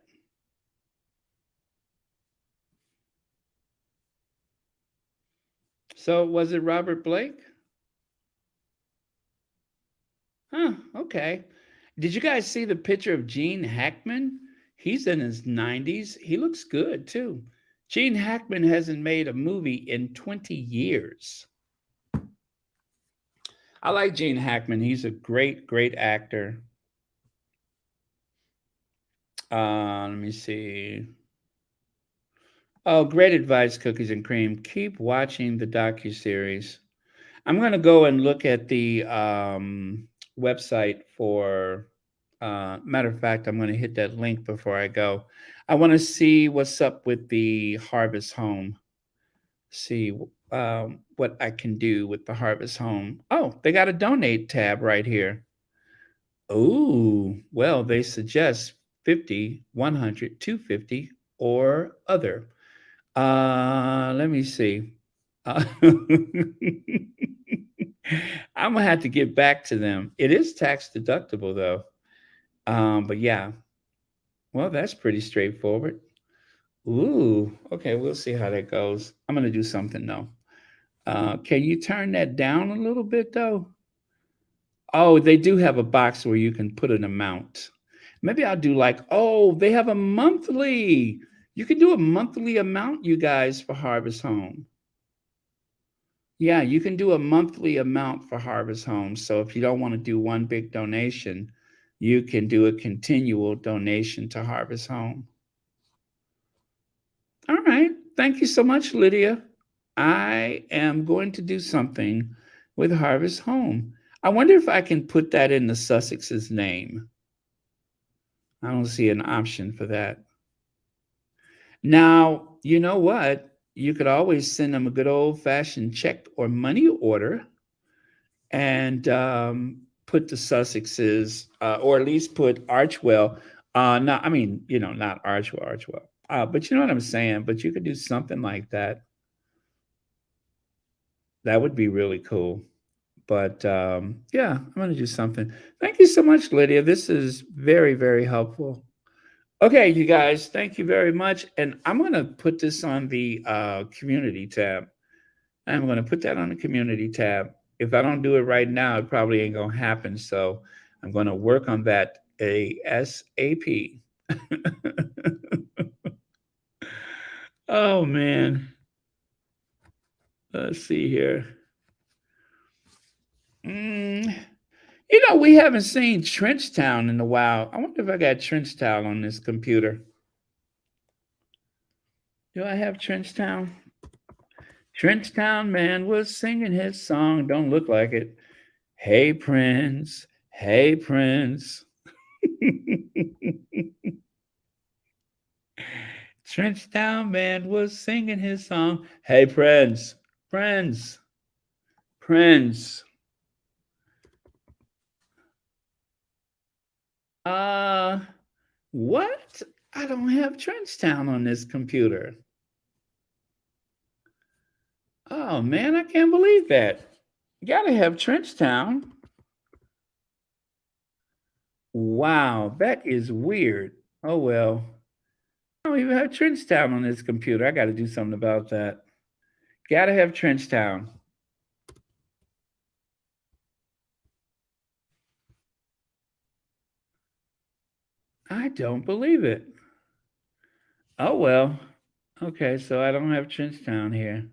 Speaker 1: So was it Robert Blake? Huh, okay. Did you guys see the picture of Gene Hackman? He's in his 90s. He looks good too. Gene Hackman hasn't made a movie in 20 years. I like Gene Hackman. He's a great, great actor. Let me see. Oh, great advice, Cookies and Cream. Keep watching the docuseries. I'm going to go and look at the website for, matter of fact, I'm going to hit that link before I go. I want to see what's up with the Harvest Home. See what I can do with the Harvest Home. Oh, they got a donate tab right here. Oh, well, they suggest 50, 100, 250, or other. Let me see. I'm gonna have to get back to them. It is tax deductible though. But yeah, well, that's pretty straightforward. Ooh, okay, we'll see how that goes. I'm gonna do something though. Can you turn that down a little bit though? Oh, they do have a box where you can put an amount. Maybe I'll do like, oh, they have a monthly. You can do a monthly amount, you guys, for Harvest Home. Yeah, you can do a monthly amount for Harvest Home. So if you don't want to do one big donation, you can do a continual donation to Harvest Home. All right. Thank you so much, Lydia. I am going to do something with Harvest Home. I wonder if I can put that in the Sussex's name. I don't see an option for that. Now, you know what? You could always send them a good old fashioned check or money order and put the Sussexes, or at least put Archwell. Not, I mean, not Archwell. But you know what I'm saying? But you could do something like that. That would be really cool. But yeah, I'm going to do something. Thank you so much, Lydia. This is very, very helpful. Okay, you guys, thank you very much. And I'm going to put this on the community tab. I'm going to put that on the community tab. If I don't do it right now, it probably ain't going to happen. So I'm going to work on that ASAP. Oh, man. Let's see here. We haven't seen Trenchtown in a while. I wonder if I got Trenchtown on this computer. Do I have Trenchtown? Trenchtown man was singing his song. Don't look like it. Hey, Prince. Hey, Prince. Trenchtown man was singing his song. Hey, Prince. Prince. Prince. Uh, what? I don't have Trenchtown on this computer. Oh man, I can't believe that. You gotta have Trenchtown. Wow, that is weird. Oh well. I don't even have Trenchtown on this computer. I gotta do something about that. Gotta have Trenchtown. I don't believe it. Oh well. Okay, so I don't have Trenchtown here.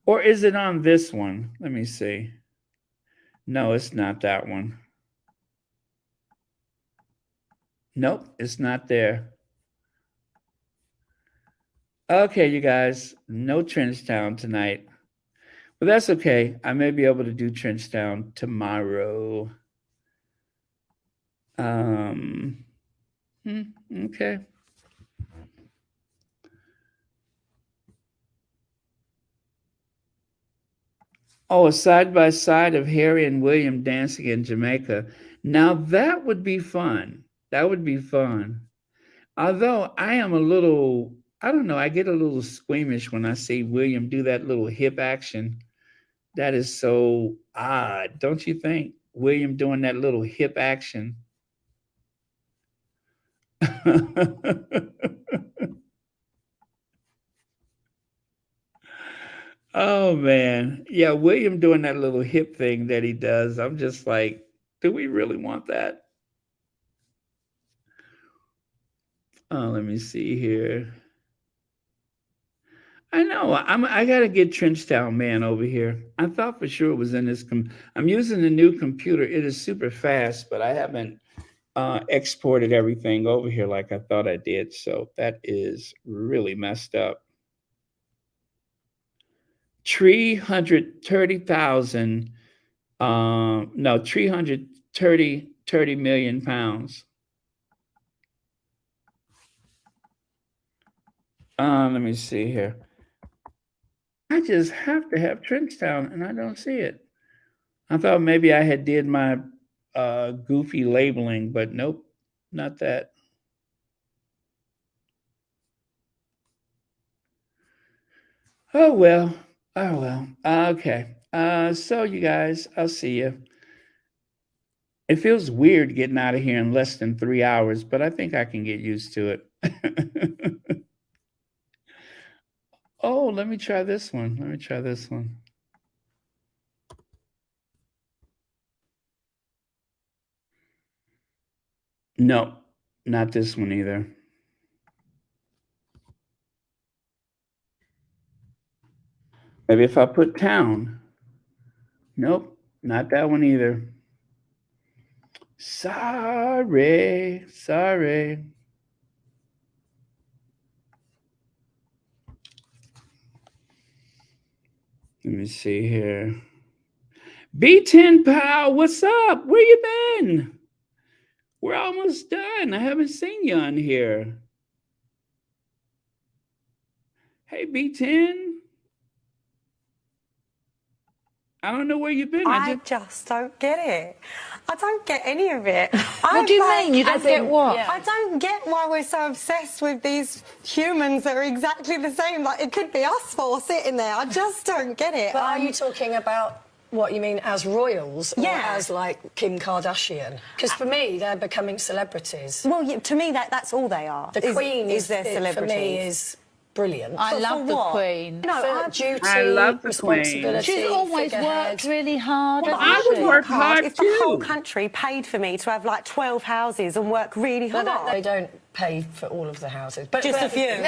Speaker 1: Or is it on this one? Let me see. No, it's not that one. Nope, it's not there. Okay, you guys, no Trenchtown tonight. But that's okay. I may be able to do Trenchtown tomorrow. Okay. Oh, a side by side of Harry and William dancing in Jamaica. Now that would be fun. That would be fun. Although I am a little, I don't know, I get a little squeamish when I see William do that little hip action. That is so odd, don't you think? William doing that little hip action. Oh man. Yeah, William doing that little hip thing that he does. I'm just like, do we really want that? Oh, let me see here. I know. I gotta get Trenchtown man over here. I thought for sure it was in this. I'm using the new computer. It is super fast, but I haven't exported everything over here like I thought I did. So that is really messed up. 330,000. No, 330 million pounds. Let me see here. I just have to have Trenchtown, and I don't see it. I thought maybe I had did my goofy labeling, but nope, not that. Oh well. Oh well. Okay. So you guys, I'll see you. It feels weird getting out of here in less than 3 hours, but I think I can get used to it. Oh, let me try this one. Let me try this one. No, not this one either. Maybe if I put town. Nope, not that one either. Sorry, sorry. Let me see here. B10 pal, what's up? Where you been? We're almost done. I haven't seen you on here. Hey, B10. I don't know where you've been.
Speaker 2: I just don't get it. I don't get any of it.
Speaker 3: What do you mean? You don't get what?
Speaker 2: I don't get why we're so obsessed with these humans that are exactly the same. Like, it could be us four sitting there. I just don't get it.
Speaker 3: But are you talking about what you mean as royals or as, like, Kim Kardashian? Because for me, they're becoming celebrities.
Speaker 2: Well, to me, that's all they are.
Speaker 3: The Queen
Speaker 2: is their celebrities.
Speaker 3: For me, is brilliant.
Speaker 4: I love the Queen.
Speaker 2: No,
Speaker 3: duty,
Speaker 1: I love the Queen.
Speaker 3: responsibility.
Speaker 4: She's always worked really hard.
Speaker 2: Well,
Speaker 1: I would work hard
Speaker 2: if
Speaker 1: too.
Speaker 2: the whole country paid for me to have like 12 houses and work really hard.
Speaker 3: No, they don't pay for all of the houses. But
Speaker 2: Just a few.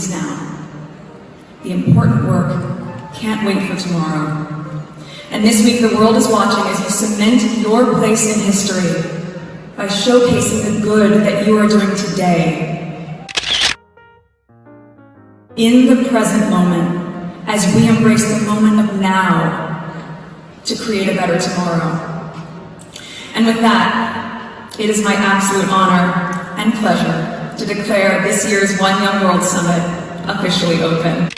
Speaker 5: is now. The important work can't wait for tomorrow. And this week the world is watching as you cement your place in history by showcasing the good that you are doing today. In the present moment, as we embrace the moment of now to create a better tomorrow. And with that, it is my absolute honor and pleasure to declare this year's One Young World Summit officially open.